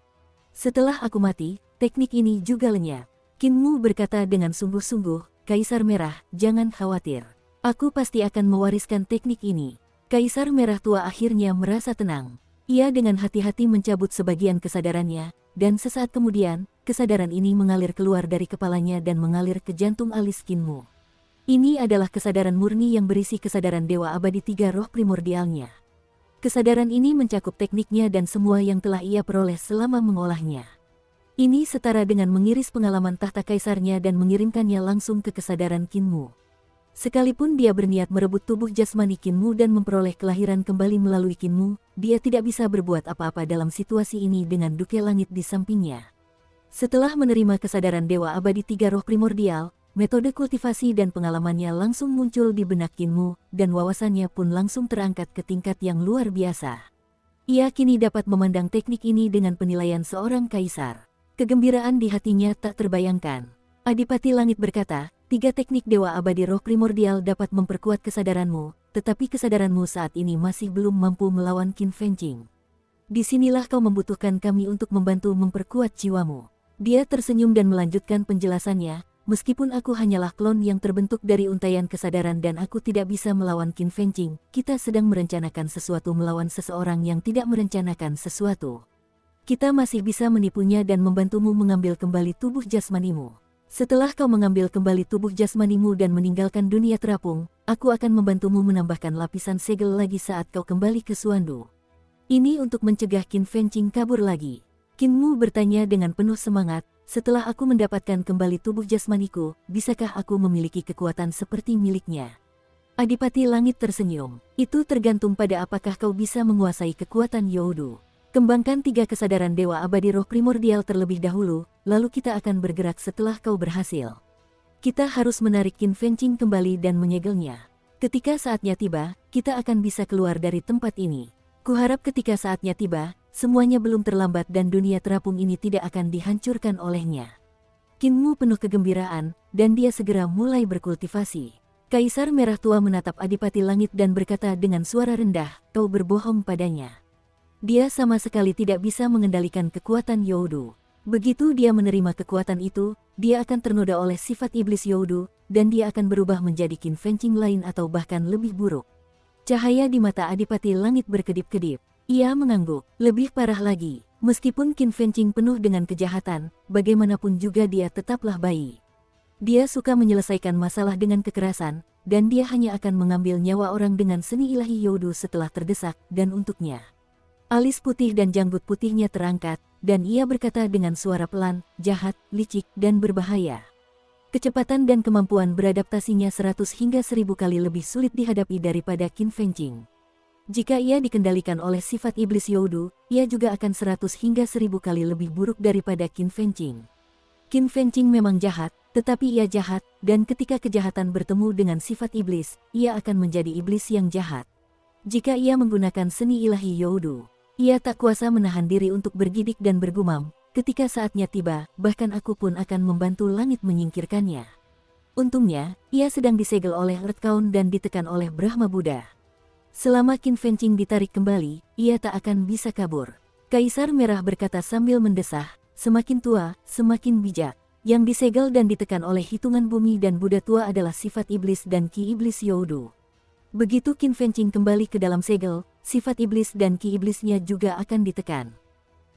Setelah aku mati, teknik ini juga lenyap. Qinmu berkata dengan sungguh-sungguh, Kaisar Merah, jangan khawatir. Aku pasti akan mewariskan teknik ini. Kaisar Merah tua akhirnya merasa tenang. Ia dengan hati-hati mencabut sebagian kesadarannya, dan sesaat kemudian, kesadaran ini mengalir keluar dari kepalanya dan mengalir ke jantung alis Qinmu. Ini adalah kesadaran murni yang berisi kesadaran Dewa Abadi 3 roh primordialnya. Kesadaran ini mencakup tekniknya dan semua yang telah ia peroleh selama mengolahnya. Ini setara dengan mengiris pengalaman tahta kaisarnya dan mengirimkannya langsung ke kesadaran Qinmu. Sekalipun dia berniat merebut tubuh jasmani Qinmu dan memperoleh kelahiran kembali melalui Qinmu, dia tidak bisa berbuat apa-apa dalam situasi ini dengan Duke Langit di sampingnya. Setelah menerima kesadaran Dewa Abadi 3 roh primordial, metode kultivasi dan pengalamannya langsung muncul di benak Qinmu, dan wawasannya pun langsung terangkat ke tingkat yang luar biasa. Ia kini dapat memandang teknik ini dengan penilaian seorang kaisar. Kegembiraan di hatinya tak terbayangkan. Adipati Langit berkata, 3 teknik Dewa Abadi roh primordial dapat memperkuat kesadaranmu, tetapi kesadaranmu saat ini masih belum mampu melawan Qin Fengqing. Disinilah kau membutuhkan kami untuk membantu memperkuat jiwamu. Dia tersenyum dan melanjutkan penjelasannya, meskipun aku hanyalah klon yang terbentuk dari untaian kesadaran dan aku tidak bisa melawan Qin Fengqing, kita sedang merencanakan sesuatu melawan seseorang yang tidak merencanakan sesuatu. Kita masih bisa menipunya dan membantumu mengambil kembali tubuh jasmanimu. Setelah kau mengambil kembali tubuh jasmanimu dan meninggalkan dunia terapung, aku akan membantumu menambahkan lapisan segel lagi saat kau kembali ke Suandu. Ini untuk mencegah Qin Fengqing kabur lagi. Qinmu bertanya dengan penuh semangat, setelah aku mendapatkan kembali tubuh jasmaniku, bisakah aku memiliki kekuatan seperti miliknya? Adipati Langit tersenyum, itu tergantung pada apakah kau bisa menguasai kekuatan Youdu. Kembangkan 3 kesadaran Dewa Abadi roh primordial terlebih dahulu, lalu kita akan bergerak setelah kau berhasil. Kita harus menarik Qin Fengqing kembali dan menyegelnya. Ketika saatnya tiba, kita akan bisa keluar dari tempat ini. Kuharap ketika saatnya tiba, semuanya belum terlambat dan dunia terapung ini tidak akan dihancurkan olehnya. Qinmu penuh kegembiraan, dan dia segera mulai berkultivasi. Kaisar Merah Tua menatap Adipati Langit dan berkata dengan suara rendah, kau berbohong padanya. Dia sama sekali tidak bisa mengendalikan kekuatan Youdu. Begitu dia menerima kekuatan itu, dia akan ternoda oleh sifat iblis Youdu, dan dia akan berubah menjadi Qin Fengqing lain atau bahkan lebih buruk. Cahaya di mata Adipati Langit berkedip-kedip. Ia mengangguk. Lebih parah lagi, meskipun Qin Fengqing penuh dengan kejahatan, bagaimanapun juga dia tetaplah bayi. Dia suka menyelesaikan masalah dengan kekerasan, dan dia hanya akan mengambil nyawa orang dengan seni ilahi Youdu setelah terdesak, dan untuknya. Alis putih dan janggut putihnya terangkat, dan ia berkata dengan suara pelan, jahat, licik, dan berbahaya. Kecepatan dan kemampuan beradaptasinya 100 hingga 1000 kali lebih sulit dihadapi daripada Qin Fengqing. Jika ia dikendalikan oleh sifat iblis Youdu, ia juga akan 100 hingga 1000 kali lebih buruk daripada Qin Fengqing. Qin Fengqing memang jahat, tetapi ia jahat, dan ketika kejahatan bertemu dengan sifat iblis, ia akan menjadi iblis yang jahat. Jika ia menggunakan seni ilahi Youdu, ia tak kuasa menahan diri untuk bergidik dan bergumam, ketika saatnya tiba, bahkan aku pun akan membantu langit menyingkirkannya. Untungnya, ia sedang disegel oleh Earth Count dan ditekan oleh Brahma Buddha. Selama Qin Fengqing ditarik kembali, ia tak akan bisa kabur. Kaisar Merah berkata sambil mendesah, semakin tua, semakin bijak. Yang disegel dan ditekan oleh hitungan bumi dan Buddha tua adalah sifat iblis dan ki iblis Youdu. Begitu Qin Fengqing kembali ke dalam segel, sifat iblis dan ki iblisnya juga akan ditekan.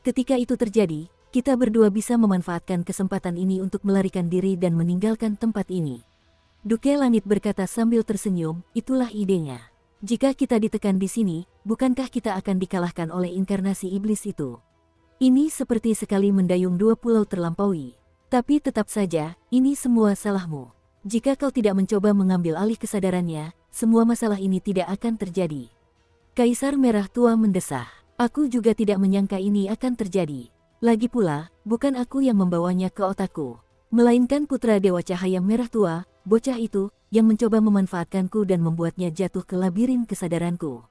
Ketika itu terjadi, kita berdua bisa memanfaatkan kesempatan ini untuk melarikan diri dan meninggalkan tempat ini. Duke Langit berkata sambil tersenyum, itulah idenya. Jika kita ditekan di sini, bukankah kita akan dikalahkan oleh inkarnasi iblis itu? Ini seperti sekali mendayung dua pulau terlampaui. Tapi tetap saja, ini semua salahmu. Jika kau tidak mencoba mengambil alih kesadarannya, semua masalah ini tidak akan terjadi. Kaisar Merah Tua mendesah. Aku juga tidak menyangka ini akan terjadi. Lagi pula, bukan aku yang membawanya ke otakku, melainkan putra Dewa Cahaya Merah Tua, bocah itu, yang mencoba memanfaatkanku dan membuatnya jatuh ke labirin kesadaranku.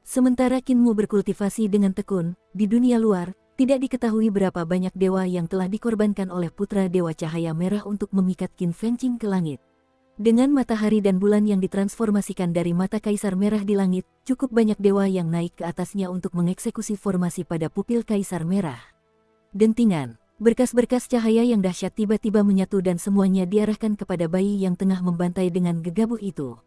Sementara Qinmu berkultivasi dengan tekun, di dunia luar, tidak diketahui berapa banyak dewa yang telah dikorbankan oleh putra Dewa Cahaya Merah untuk memikat Qin Fengqing ke langit. Dengan matahari dan bulan yang ditransformasikan dari mata Kaisar Merah di langit, cukup banyak dewa yang naik ke atasnya untuk mengeksekusi formasi pada pupil Kaisar Merah. Dentingan. Berkas-berkas cahaya yang dahsyat tiba-tiba menyatu dan semuanya diarahkan kepada bayi yang tengah membantai dengan gegabah itu.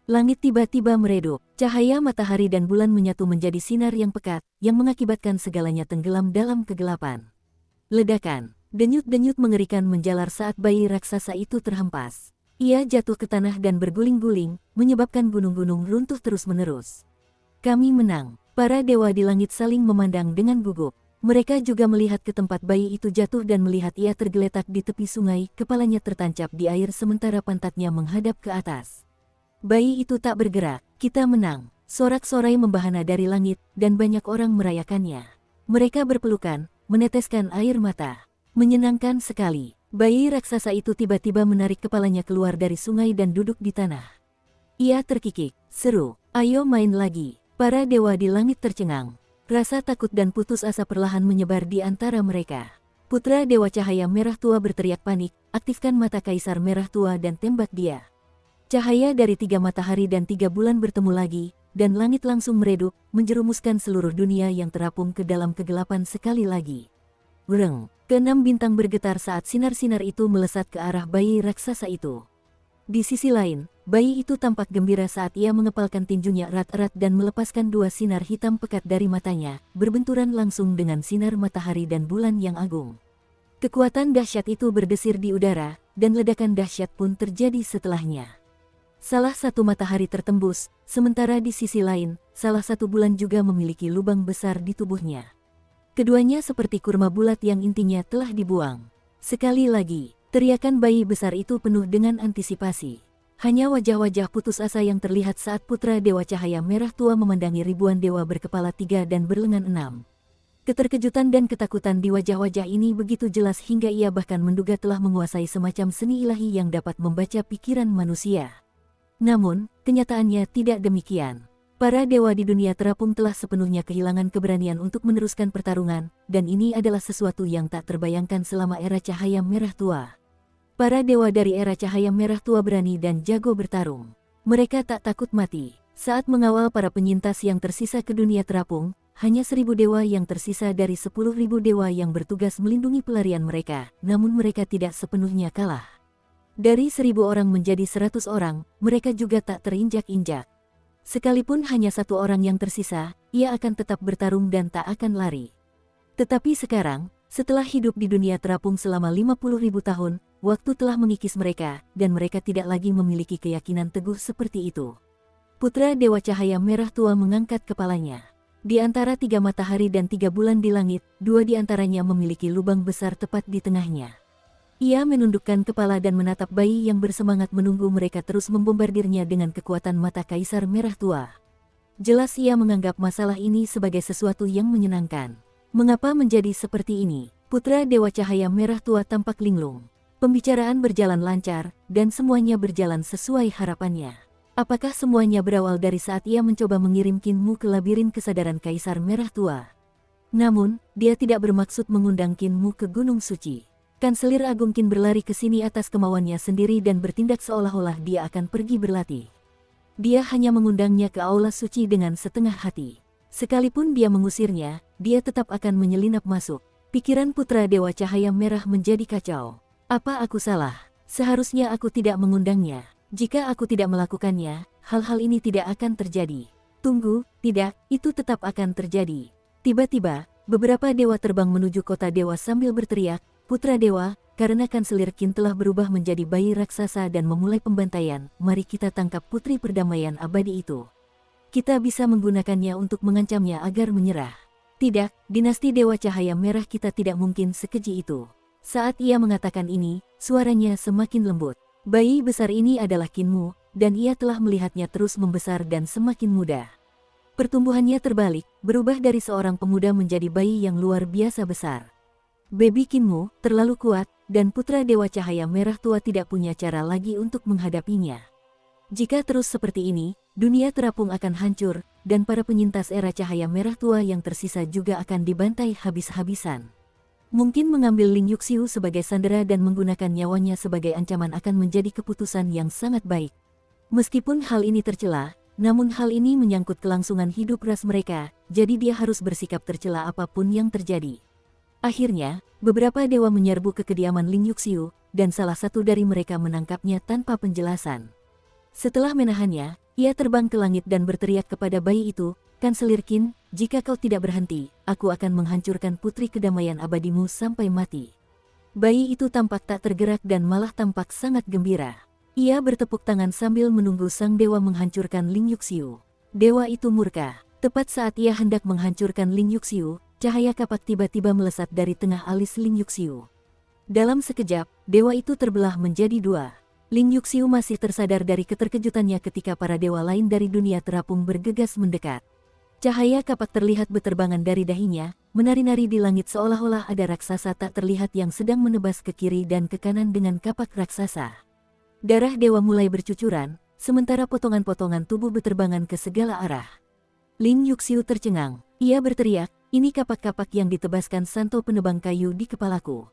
Langit tiba-tiba meredup, cahaya matahari dan bulan menyatu menjadi sinar yang pekat, yang mengakibatkan segalanya tenggelam dalam kegelapan. Ledakan, denyut-denyut mengerikan menjalar saat bayi raksasa itu terhempas. Ia jatuh ke tanah dan berguling-guling, menyebabkan gunung-gunung runtuh terus-menerus. Kami menang. Para dewa di langit saling memandang dengan gugup. Mereka juga melihat ke tempat bayi itu jatuh dan melihat ia tergeletak di tepi sungai, kepalanya tertancap di air sementara pantatnya menghadap ke atas. Bayi itu tak bergerak. Kita menang. Sorak-sorai membahana dari langit, dan banyak orang merayakannya. Mereka berpelukan, meneteskan air mata. Menyenangkan sekali. Bayi raksasa itu tiba-tiba menarik kepalanya keluar dari sungai dan duduk di tanah. Ia terkikik, seru, ayo main lagi. Para dewa di langit tercengang. Rasa takut dan putus asa perlahan menyebar di antara mereka. Putra Dewa Cahaya Merah Tua berteriak panik, aktifkan mata Kaisar Merah Tua dan tembak dia. Cahaya dari 3 matahari dan 3 bulan bertemu lagi, dan langit langsung meredup, menjerumuskan seluruh dunia yang terapung ke dalam kegelapan sekali lagi. Breng, ke-6 bintang bergetar saat sinar-sinar itu melesat ke arah bayi raksasa itu. Di sisi lain, bayi itu tampak gembira saat ia mengepalkan tinjunya erat-erat dan melepaskan 2 sinar hitam pekat dari matanya, berbenturan langsung dengan sinar matahari dan bulan yang agung. Kekuatan dahsyat itu berdesir di udara, dan ledakan dahsyat pun terjadi setelahnya. Salah satu matahari tertembus, sementara di sisi lain, salah satu bulan juga memiliki lubang besar di tubuhnya. Keduanya seperti kurma bulat yang intinya telah dibuang. Sekali lagi, teriakan bayi besar itu penuh dengan antisipasi. Hanya wajah-wajah putus asa yang terlihat saat putra Dewa Cahaya Merah Tua memandangi ribuan dewa berkepala 3 dan berlengan 6. Keterkejutan dan ketakutan di wajah-wajah ini begitu jelas hingga ia bahkan menduga telah menguasai semacam seni ilahi yang dapat membaca pikiran manusia. Namun, kenyataannya tidak demikian. Para dewa di dunia terapung telah sepenuhnya kehilangan keberanian untuk meneruskan pertarungan, dan ini adalah sesuatu yang tak terbayangkan selama era Cahaya Merah Tua. Para dewa dari era Cahaya Merah Tua berani dan jago bertarung. Mereka tak takut mati. Saat mengawal para penyintas yang tersisa ke dunia terapung, hanya 1000 dewa yang tersisa dari 10.000 dewa yang bertugas melindungi pelarian mereka, namun mereka tidak sepenuhnya kalah. Dari 1000 orang menjadi 100 orang, mereka juga tak terinjak-injak. Sekalipun hanya 1 orang yang tersisa, ia akan tetap bertarung dan tak akan lari. Tetapi sekarang, setelah hidup di dunia terapung selama 50.000 tahun, waktu telah mengikis mereka, dan mereka tidak lagi memiliki keyakinan teguh seperti itu. Putra Dewa Cahaya Merah Tua mengangkat kepalanya. Di antara 3 matahari dan 3 bulan di langit, 2 di antaranya memiliki lubang besar tepat di tengahnya. Ia menundukkan kepala dan menatap bayi yang bersemangat menunggu mereka terus membombardirnya dengan kekuatan mata Kaisar Merah Tua. Jelas ia menganggap masalah ini sebagai sesuatu yang menyenangkan. Mengapa menjadi seperti ini? Putra Dewa Cahaya Merah Tua tampak linglung. Pembicaraan berjalan lancar, dan semuanya berjalan sesuai harapannya. Apakah semuanya berawal dari saat ia mencoba mengirim Qin Mu ke labirin kesadaran Kaisar Merah Tua? Namun, dia tidak bermaksud mengundang Qin Mu ke Gunung Suci. Kanselir Agung Qin berlari ke sini atas kemauannya sendiri dan bertindak seolah-olah dia akan pergi berlatih. Dia hanya mengundangnya ke Aula Suci dengan setengah hati. Sekalipun dia mengusirnya, dia tetap akan menyelinap masuk. Pikiran Putra Dewa Cahaya Merah menjadi kacau. Apa aku salah? Seharusnya aku tidak mengundangnya. Jika aku tidak melakukannya, hal-hal ini tidak akan terjadi. Tunggu, tidak, itu tetap akan terjadi. Tiba-tiba, beberapa dewa terbang menuju kota dewa sambil berteriak, Putra Dewa, karena Kanselir Qin telah berubah menjadi bayi raksasa dan memulai pembantaian, mari kita tangkap Putri Perdamaian Abadi itu. Kita bisa menggunakannya untuk mengancamnya agar menyerah. Tidak, dinasti Dewa Cahaya Merah kita tidak mungkin sekeji itu. Saat ia mengatakan ini, suaranya semakin lembut. Bayi besar ini adalah Qin Mu, dan ia telah melihatnya terus membesar dan semakin muda. Pertumbuhannya terbalik, berubah dari seorang pemuda menjadi bayi yang luar biasa besar. Baby Qin Mu terlalu kuat, dan Putra Dewa Cahaya Merah Tua tidak punya cara lagi untuk menghadapinya. Jika terus seperti ini, dunia terapung akan hancur, dan para penyintas era Cahaya Merah Tua yang tersisa juga akan dibantai habis-habisan. Mungkin mengambil Ling Yuxiu sebagai sandera dan menggunakan nyawanya sebagai ancaman akan menjadi keputusan yang sangat baik. Meskipun hal ini tercela, namun hal ini menyangkut kelangsungan hidup ras mereka, jadi dia harus bersikap tercela apapun yang terjadi. Akhirnya, beberapa dewa menyerbu ke kediaman Ling Yuxiu, dan salah satu dari mereka menangkapnya tanpa penjelasan. Setelah menahannya, ia terbang ke langit dan berteriak kepada bayi itu, Kanselir Qin, jika kau tidak berhenti, aku akan menghancurkan Putri Kedamaian Abadimu sampai mati. Bayi itu tampak tak tergerak dan malah tampak sangat gembira. Ia bertepuk tangan sambil menunggu sang dewa menghancurkan Ling Yuxiu. Dewa itu murka. Tepat saat ia hendak menghancurkan Ling Yuxiu, cahaya kapak tiba-tiba melesat dari tengah alis Ling Yuxiu. Dalam sekejap, dewa itu terbelah menjadi dua. Ling Yuxiu masih tersadar dari keterkejutannya ketika para dewa lain dari dunia terapung bergegas mendekat. Cahaya kapak terlihat berterbangan dari dahinya, menari-nari di langit seolah-olah ada raksasa tak terlihat yang sedang menebas ke kiri dan ke kanan dengan kapak raksasa. Darah dewa mulai bercucuran, sementara potongan-potongan tubuh berterbangan ke segala arah. Ling Yuxiu tercengang. Ia berteriak, ini kapak-kapak yang ditebaskan Santo penebang kayu di kepalaku.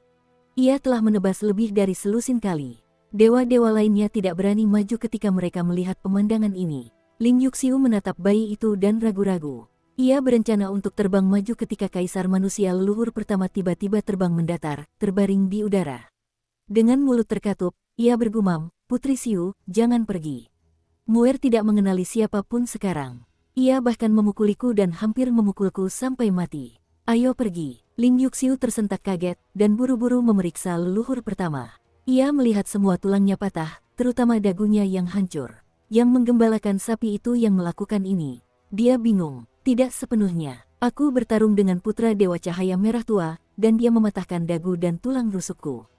Ia telah menebas lebih dari selusin kali. Dewa-dewa lainnya tidak berani maju ketika mereka melihat pemandangan ini. Ling Yuxiu menatap bayi itu dan ragu-ragu. Ia berencana untuk terbang maju ketika Kaisar Manusia Leluhur pertama tiba-tiba terbang mendatar, terbaring di udara. Dengan mulut terkatup, ia bergumam, Putri Xiu, jangan pergi. Muer tidak mengenali siapapun sekarang. Ia bahkan memukuliku dan hampir memukulku sampai mati. Ayo pergi. Ling Yuxiu tersentak kaget, dan buru-buru memeriksa leluhur pertama. Ia melihat semua tulangnya patah, terutama dagunya yang hancur. Yang menggembalakan sapi itu yang melakukan ini. Dia bingung, tidak sepenuhnya. Aku bertarung dengan Putra Dewa Cahaya Merah Tua, dan dia mematahkan dagu dan tulang rusukku.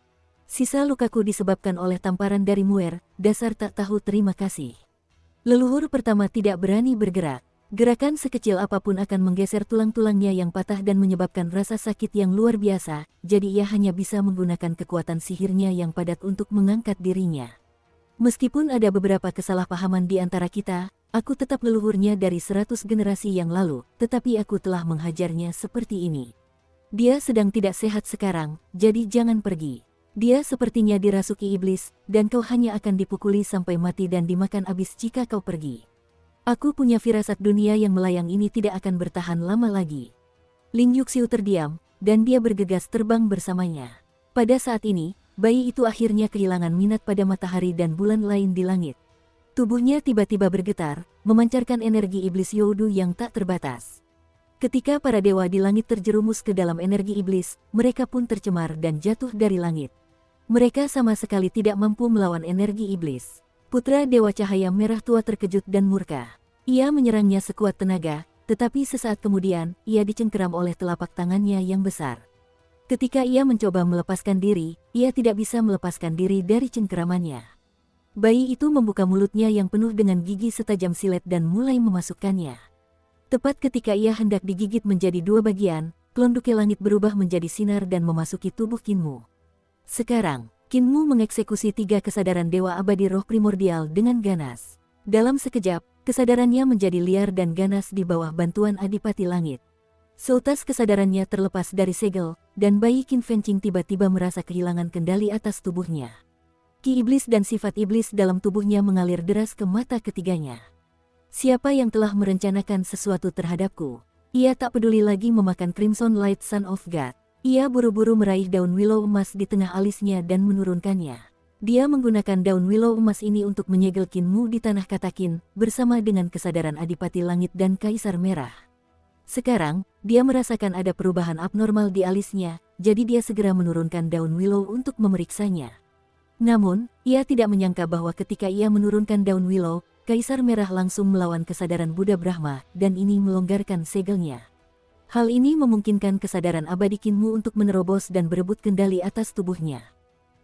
Sisa lukaku disebabkan oleh tamparan dari Muer, dasar tak tahu terima kasih. Leluhur pertama tidak berani bergerak. Gerakan sekecil apapun akan menggeser tulang-tulangnya yang patah dan menyebabkan rasa sakit yang luar biasa, jadi ia hanya bisa menggunakan kekuatan sihirnya yang padat untuk mengangkat dirinya. Meskipun ada beberapa kesalahpahaman di antara kita, aku tetap leluhurnya dari 100 generasi yang lalu, tetapi aku telah menghajarnya seperti ini. Dia sedang tidak sehat sekarang, jadi jangan pergi. Dia sepertinya dirasuki iblis, dan kau hanya akan dipukuli sampai mati dan dimakan habis jika kau pergi. Aku punya firasat dunia yang melayang ini tidak akan bertahan lama lagi. Ling Yuxiu terdiam, dan dia bergegas terbang bersamanya. Pada saat ini, bayi itu akhirnya kehilangan minat pada matahari dan bulan lain di langit. Tubuhnya tiba-tiba bergetar, memancarkan energi iblis Youdu yang tak terbatas. Ketika para dewa di langit terjerumus ke dalam energi iblis, mereka pun tercemar dan jatuh dari langit. Mereka sama sekali tidak mampu melawan energi iblis. Putra Dewa Cahaya Merah Tua terkejut dan murka. Ia menyerangnya sekuat tenaga, tetapi sesaat kemudian, ia dicengkeram oleh telapak tangannya yang besar. Ketika ia mencoba melepaskan diri, ia tidak bisa melepaskan diri dari cengkeramannya. Bayi itu membuka mulutnya yang penuh dengan gigi setajam silet dan mulai memasukkannya. Tepat ketika ia hendak digigit menjadi dua bagian, klon Duke Langit berubah menjadi sinar dan memasuki tubuh Kinmu. Sekarang, Kinmu mengeksekusi 3 kesadaran Dewa Abadi Roh Primordial dengan ganas. Dalam sekejap, kesadarannya menjadi liar dan ganas di bawah bantuan Adipati Langit. Seutas kesadarannya terlepas dari segel, dan bayi Qin Fengqing tiba-tiba merasa kehilangan kendali atas tubuhnya. Ki iblis dan sifat iblis dalam tubuhnya mengalir deras ke mata ketiganya. Siapa yang telah merencanakan sesuatu terhadapku? Ia tak peduli lagi memakan Crimson Light Son of God. Ia buru-buru meraih daun willow emas di tengah alisnya dan menurunkannya. Dia menggunakan daun willow emas ini untuk menyegel Kinmu di tanah Katakin, bersama dengan kesadaran Adipati Langit dan Kaisar Merah. Sekarang, dia merasakan ada perubahan abnormal di alisnya, jadi dia segera menurunkan daun willow untuk memeriksanya. Namun, ia tidak menyangka bahwa ketika ia menurunkan daun willow, Kaisar Merah langsung melawan kesadaran Buddha Brahma, dan ini melonggarkan segelnya. Hal ini memungkinkan kesadaran abadi Kinmu untuk menerobos dan berebut kendali atas tubuhnya.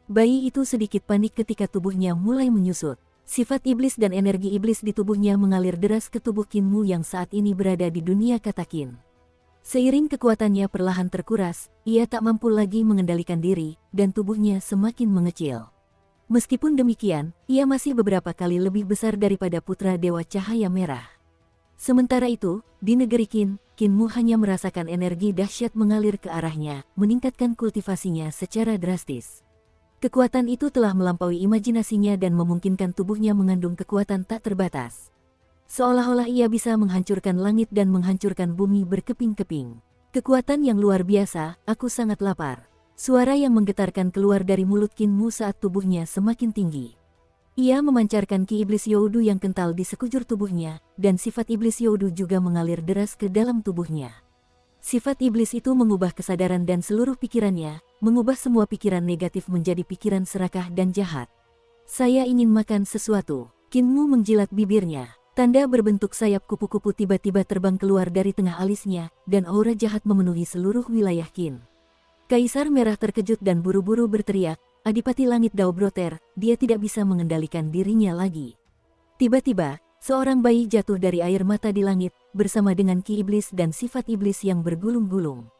Bayi itu sedikit panik ketika tubuhnya mulai menyusut. Sifat iblis dan energi iblis di tubuhnya mengalir deras ke tubuh Kinmu yang saat ini berada di dunia Katakin. Seiring kekuatannya perlahan terkuras, ia tak mampu lagi mengendalikan diri, dan tubuhnya semakin mengecil. Meskipun demikian, ia masih beberapa kali lebih besar daripada putra Dewa Cahaya Merah. Sementara itu, di negeri Qin, Kinmu hanya merasakan energi dahsyat mengalir ke arahnya, meningkatkan kultivasinya secara drastis. Kekuatan itu telah melampaui imajinasinya dan memungkinkan tubuhnya mengandung kekuatan tak terbatas. Seolah-olah ia bisa menghancurkan langit dan menghancurkan bumi berkeping-keping. Kekuatan yang luar biasa, aku sangat lapar. Suara yang menggetarkan keluar dari mulut Kinmu saat tubuhnya semakin tinggi. Ia memancarkan ki iblis Youdu yang kental di sekujur tubuhnya, dan sifat iblis Youdu juga mengalir deras ke dalam tubuhnya. Sifat iblis itu mengubah kesadaran dan seluruh pikirannya, mengubah semua pikiran negatif menjadi pikiran serakah dan jahat. Saya ingin makan sesuatu. Kinmu menjilat bibirnya. Tanda berbentuk sayap kupu-kupu tiba-tiba terbang keluar dari tengah alisnya, dan aura jahat memenuhi seluruh wilayah Qin. Kaisar Merah terkejut dan buru-buru berteriak, Adipati Langit Daubroter, dia tidak bisa mengendalikan dirinya lagi. Tiba-tiba, seorang bayi jatuh dari air mata di langit, bersama dengan ki iblis dan sifat iblis yang bergulung-gulung.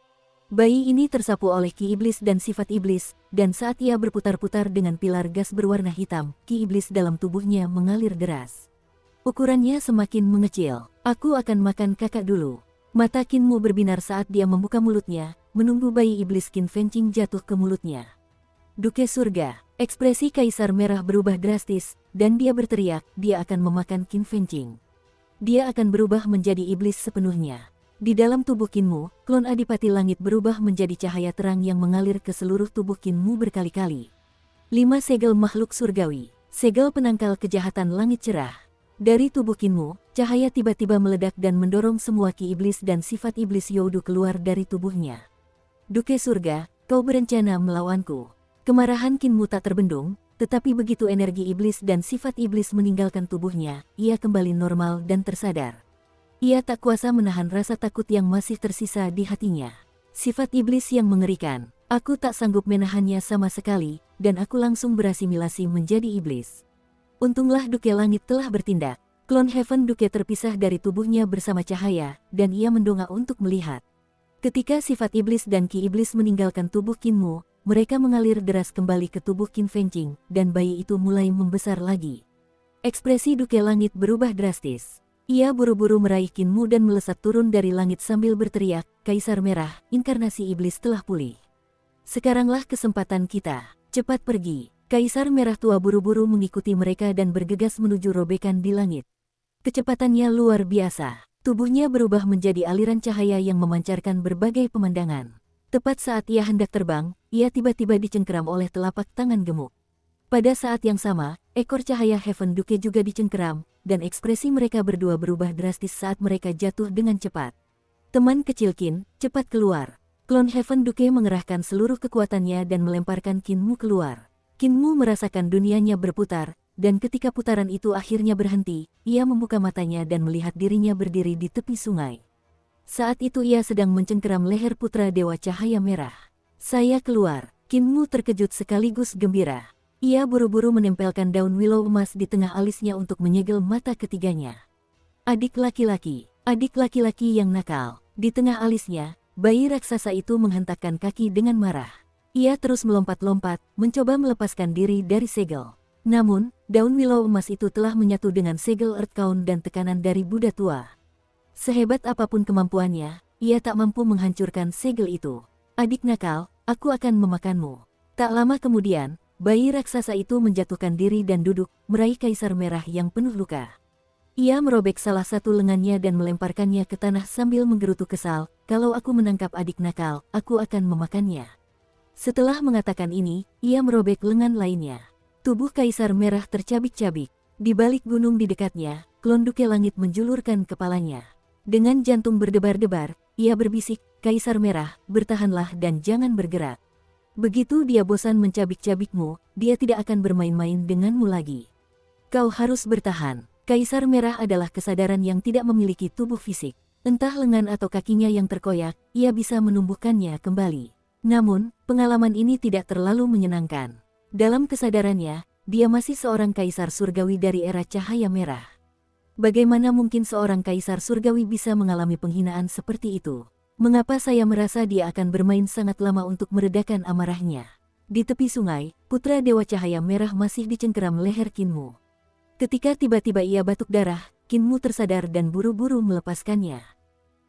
Bayi ini tersapu oleh ki iblis dan sifat iblis, dan saat ia berputar-putar dengan pilar gas berwarna hitam, ki iblis dalam tubuhnya mengalir deras. Ukurannya semakin mengecil. Aku akan makan kakak dulu. Mata Kinmu berbinar saat dia membuka mulutnya, menunggu bayi iblis Qin Fengqing jatuh ke mulutnya. Duke Surga, ekspresi Kaisar Merah berubah drastis, dan dia berteriak, dia akan memakan Qin Fengqing. Dia akan berubah menjadi iblis sepenuhnya. Di dalam tubuh Kinmu, klon Adipati Langit berubah menjadi cahaya terang yang mengalir ke seluruh tubuh Kinmu berkali-kali. 5 segel makhluk surgawi, segel penangkal kejahatan langit cerah. Dari tubuh Kinmu, cahaya tiba-tiba meledak dan mendorong semua ki iblis dan sifat iblis Youdu keluar dari tubuhnya. Duke Surga, kau berencana melawanku. Kemarahan Kinmu tak terbendung, tetapi begitu energi iblis dan sifat iblis meninggalkan tubuhnya, ia kembali normal dan tersadar. Ia tak kuasa menahan rasa takut yang masih tersisa di hatinya. Sifat iblis yang mengerikan, aku tak sanggup menahannya sama sekali, dan aku langsung berasimilasi menjadi iblis. Untunglah Duke Langit telah bertindak. Klon Heaven Duke terpisah dari tubuhnya bersama cahaya, dan ia mendongak untuk melihat. Ketika sifat iblis dan ki iblis meninggalkan tubuh Kinmu, mereka mengalir deras kembali ke tubuh Qin Fengqing, dan bayi itu mulai membesar lagi. Ekspresi Duke Langit berubah drastis. Ia buru-buru meraih Kinmu dan melesat turun dari langit sambil berteriak, Kaisar Merah, inkarnasi iblis telah pulih. Sekaranglah kesempatan kita, cepat pergi. Kaisar Merah tua buru-buru mengikuti mereka dan bergegas menuju robekan di langit. Kecepatannya luar biasa. Tubuhnya berubah menjadi aliran cahaya yang memancarkan berbagai pemandangan. Tepat saat ia hendak terbang, ia tiba-tiba dicengkeram oleh telapak tangan gemuk. Pada saat yang sama, ekor cahaya Heaven Duke juga dicengkeram, dan ekspresi mereka berdua berubah drastis saat mereka jatuh dengan cepat. Teman kecil Qin, cepat keluar. Klon Heaven Duke mengerahkan seluruh kekuatannya dan melemparkan Kinmu keluar. Kinmu merasakan dunianya berputar, dan ketika putaran itu akhirnya berhenti, ia membuka matanya dan melihat dirinya berdiri di tepi sungai. Saat itu ia sedang mencengkeram leher putra Dewa Cahaya Merah. Saya keluar. Kinmu terkejut sekaligus gembira. Ia buru-buru menempelkan daun willow emas di tengah alisnya untuk menyegel mata ketiganya. Adik laki-laki, Adik laki-laki yang nakal. Di tengah alisnya, bayi raksasa itu menghentakkan kaki dengan marah. Ia terus melompat-lompat, mencoba melepaskan diri dari segel. Namun, daun willow emas itu telah menyatu dengan segel Earthbound dan tekanan dari Buddha tua. Sehebat apapun kemampuannya, ia tak mampu menghancurkan segel itu. Adik nakal, aku akan memakanmu. Tak lama kemudian, bayi raksasa itu menjatuhkan diri dan duduk, meraih kaisar merah yang penuh luka. Ia merobek salah satu lengannya dan melemparkannya ke tanah sambil menggerutu kesal, "Kalau aku menangkap adik nakal, aku akan memakannya." Setelah mengatakan ini, ia merobek lengan lainnya. Tubuh kaisar merah tercabik-cabik. Di balik gunung di dekatnya, Klonduke Langit menjulurkan kepalanya. Dengan jantung berdebar-debar, ia berbisik, "Kaisar merah, bertahanlah dan jangan bergerak. Begitu dia bosan mencabik-cabikmu, dia tidak akan bermain-main denganmu lagi. Kau harus bertahan." Kaisar merah adalah kesadaran yang tidak memiliki tubuh fisik. Entah lengan atau kakinya yang terkoyak, ia bisa menumbuhkannya kembali. Namun, pengalaman ini tidak terlalu menyenangkan. Dalam kesadarannya, dia masih seorang kaisar surgawi dari era cahaya merah. Bagaimana mungkin seorang kaisar surgawi bisa mengalami penghinaan seperti itu? Mengapa saya merasa dia akan bermain sangat lama untuk meredakan amarahnya? Di tepi sungai, putra Dewa Cahaya Merah masih dicengkeram leher Kinmu. Ketika tiba-tiba ia batuk darah, Kinmu tersadar dan buru-buru melepaskannya.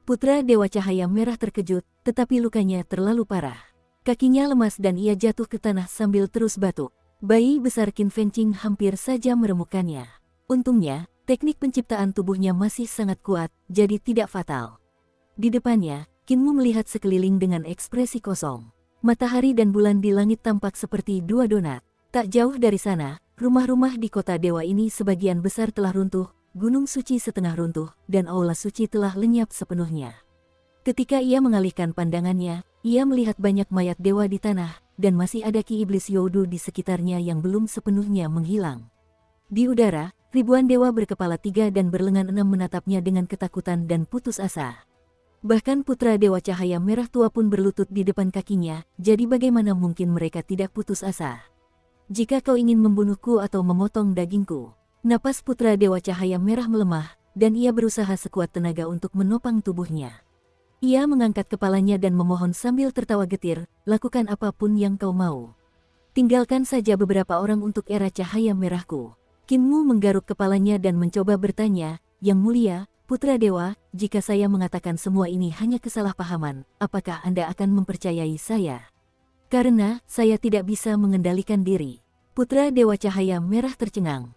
Putra Dewa Cahaya Merah terkejut, tetapi lukanya terlalu parah. Kakinya lemas dan ia jatuh ke tanah sambil terus batuk. Bayi besar Qin Fengqing hampir saja meremukkannya. Untungnya, teknik penciptaan tubuhnya masih sangat kuat, jadi tidak fatal. Di depannya, Kinmu melihat sekeliling dengan ekspresi kosong. Matahari dan bulan di langit tampak seperti dua donat. Tak jauh dari sana, rumah-rumah di kota dewa ini sebagian besar telah runtuh, gunung suci setengah runtuh, dan aula suci telah lenyap sepenuhnya. Ketika ia mengalihkan pandangannya, ia melihat banyak mayat dewa di tanah, dan masih ada Ki Iblis Youdu di sekitarnya yang belum sepenuhnya menghilang. Di udara, ribuan dewa berkepala 3 dan berlengan 6 menatapnya dengan ketakutan dan putus asa. Bahkan putra Dewa Cahaya Merah tua pun berlutut di depan kakinya, jadi bagaimana mungkin mereka tidak putus asa? "Jika kau ingin membunuhku atau memotong dagingku." Napas putra Dewa Cahaya Merah melemah, dan ia berusaha sekuat tenaga untuk menopang tubuhnya. Ia mengangkat kepalanya dan memohon sambil tertawa getir, "Lakukan apapun yang kau mau. Tinggalkan saja beberapa orang untuk era cahaya merahku." Kinmu menggaruk kepalanya dan mencoba bertanya, "Yang mulia, putra dewa, jika saya mengatakan semua ini hanya kesalahpahaman, apakah Anda akan mempercayai saya?" "Karena saya tidak bisa mengendalikan diri." Putra Dewa Cahaya Merah tercengang.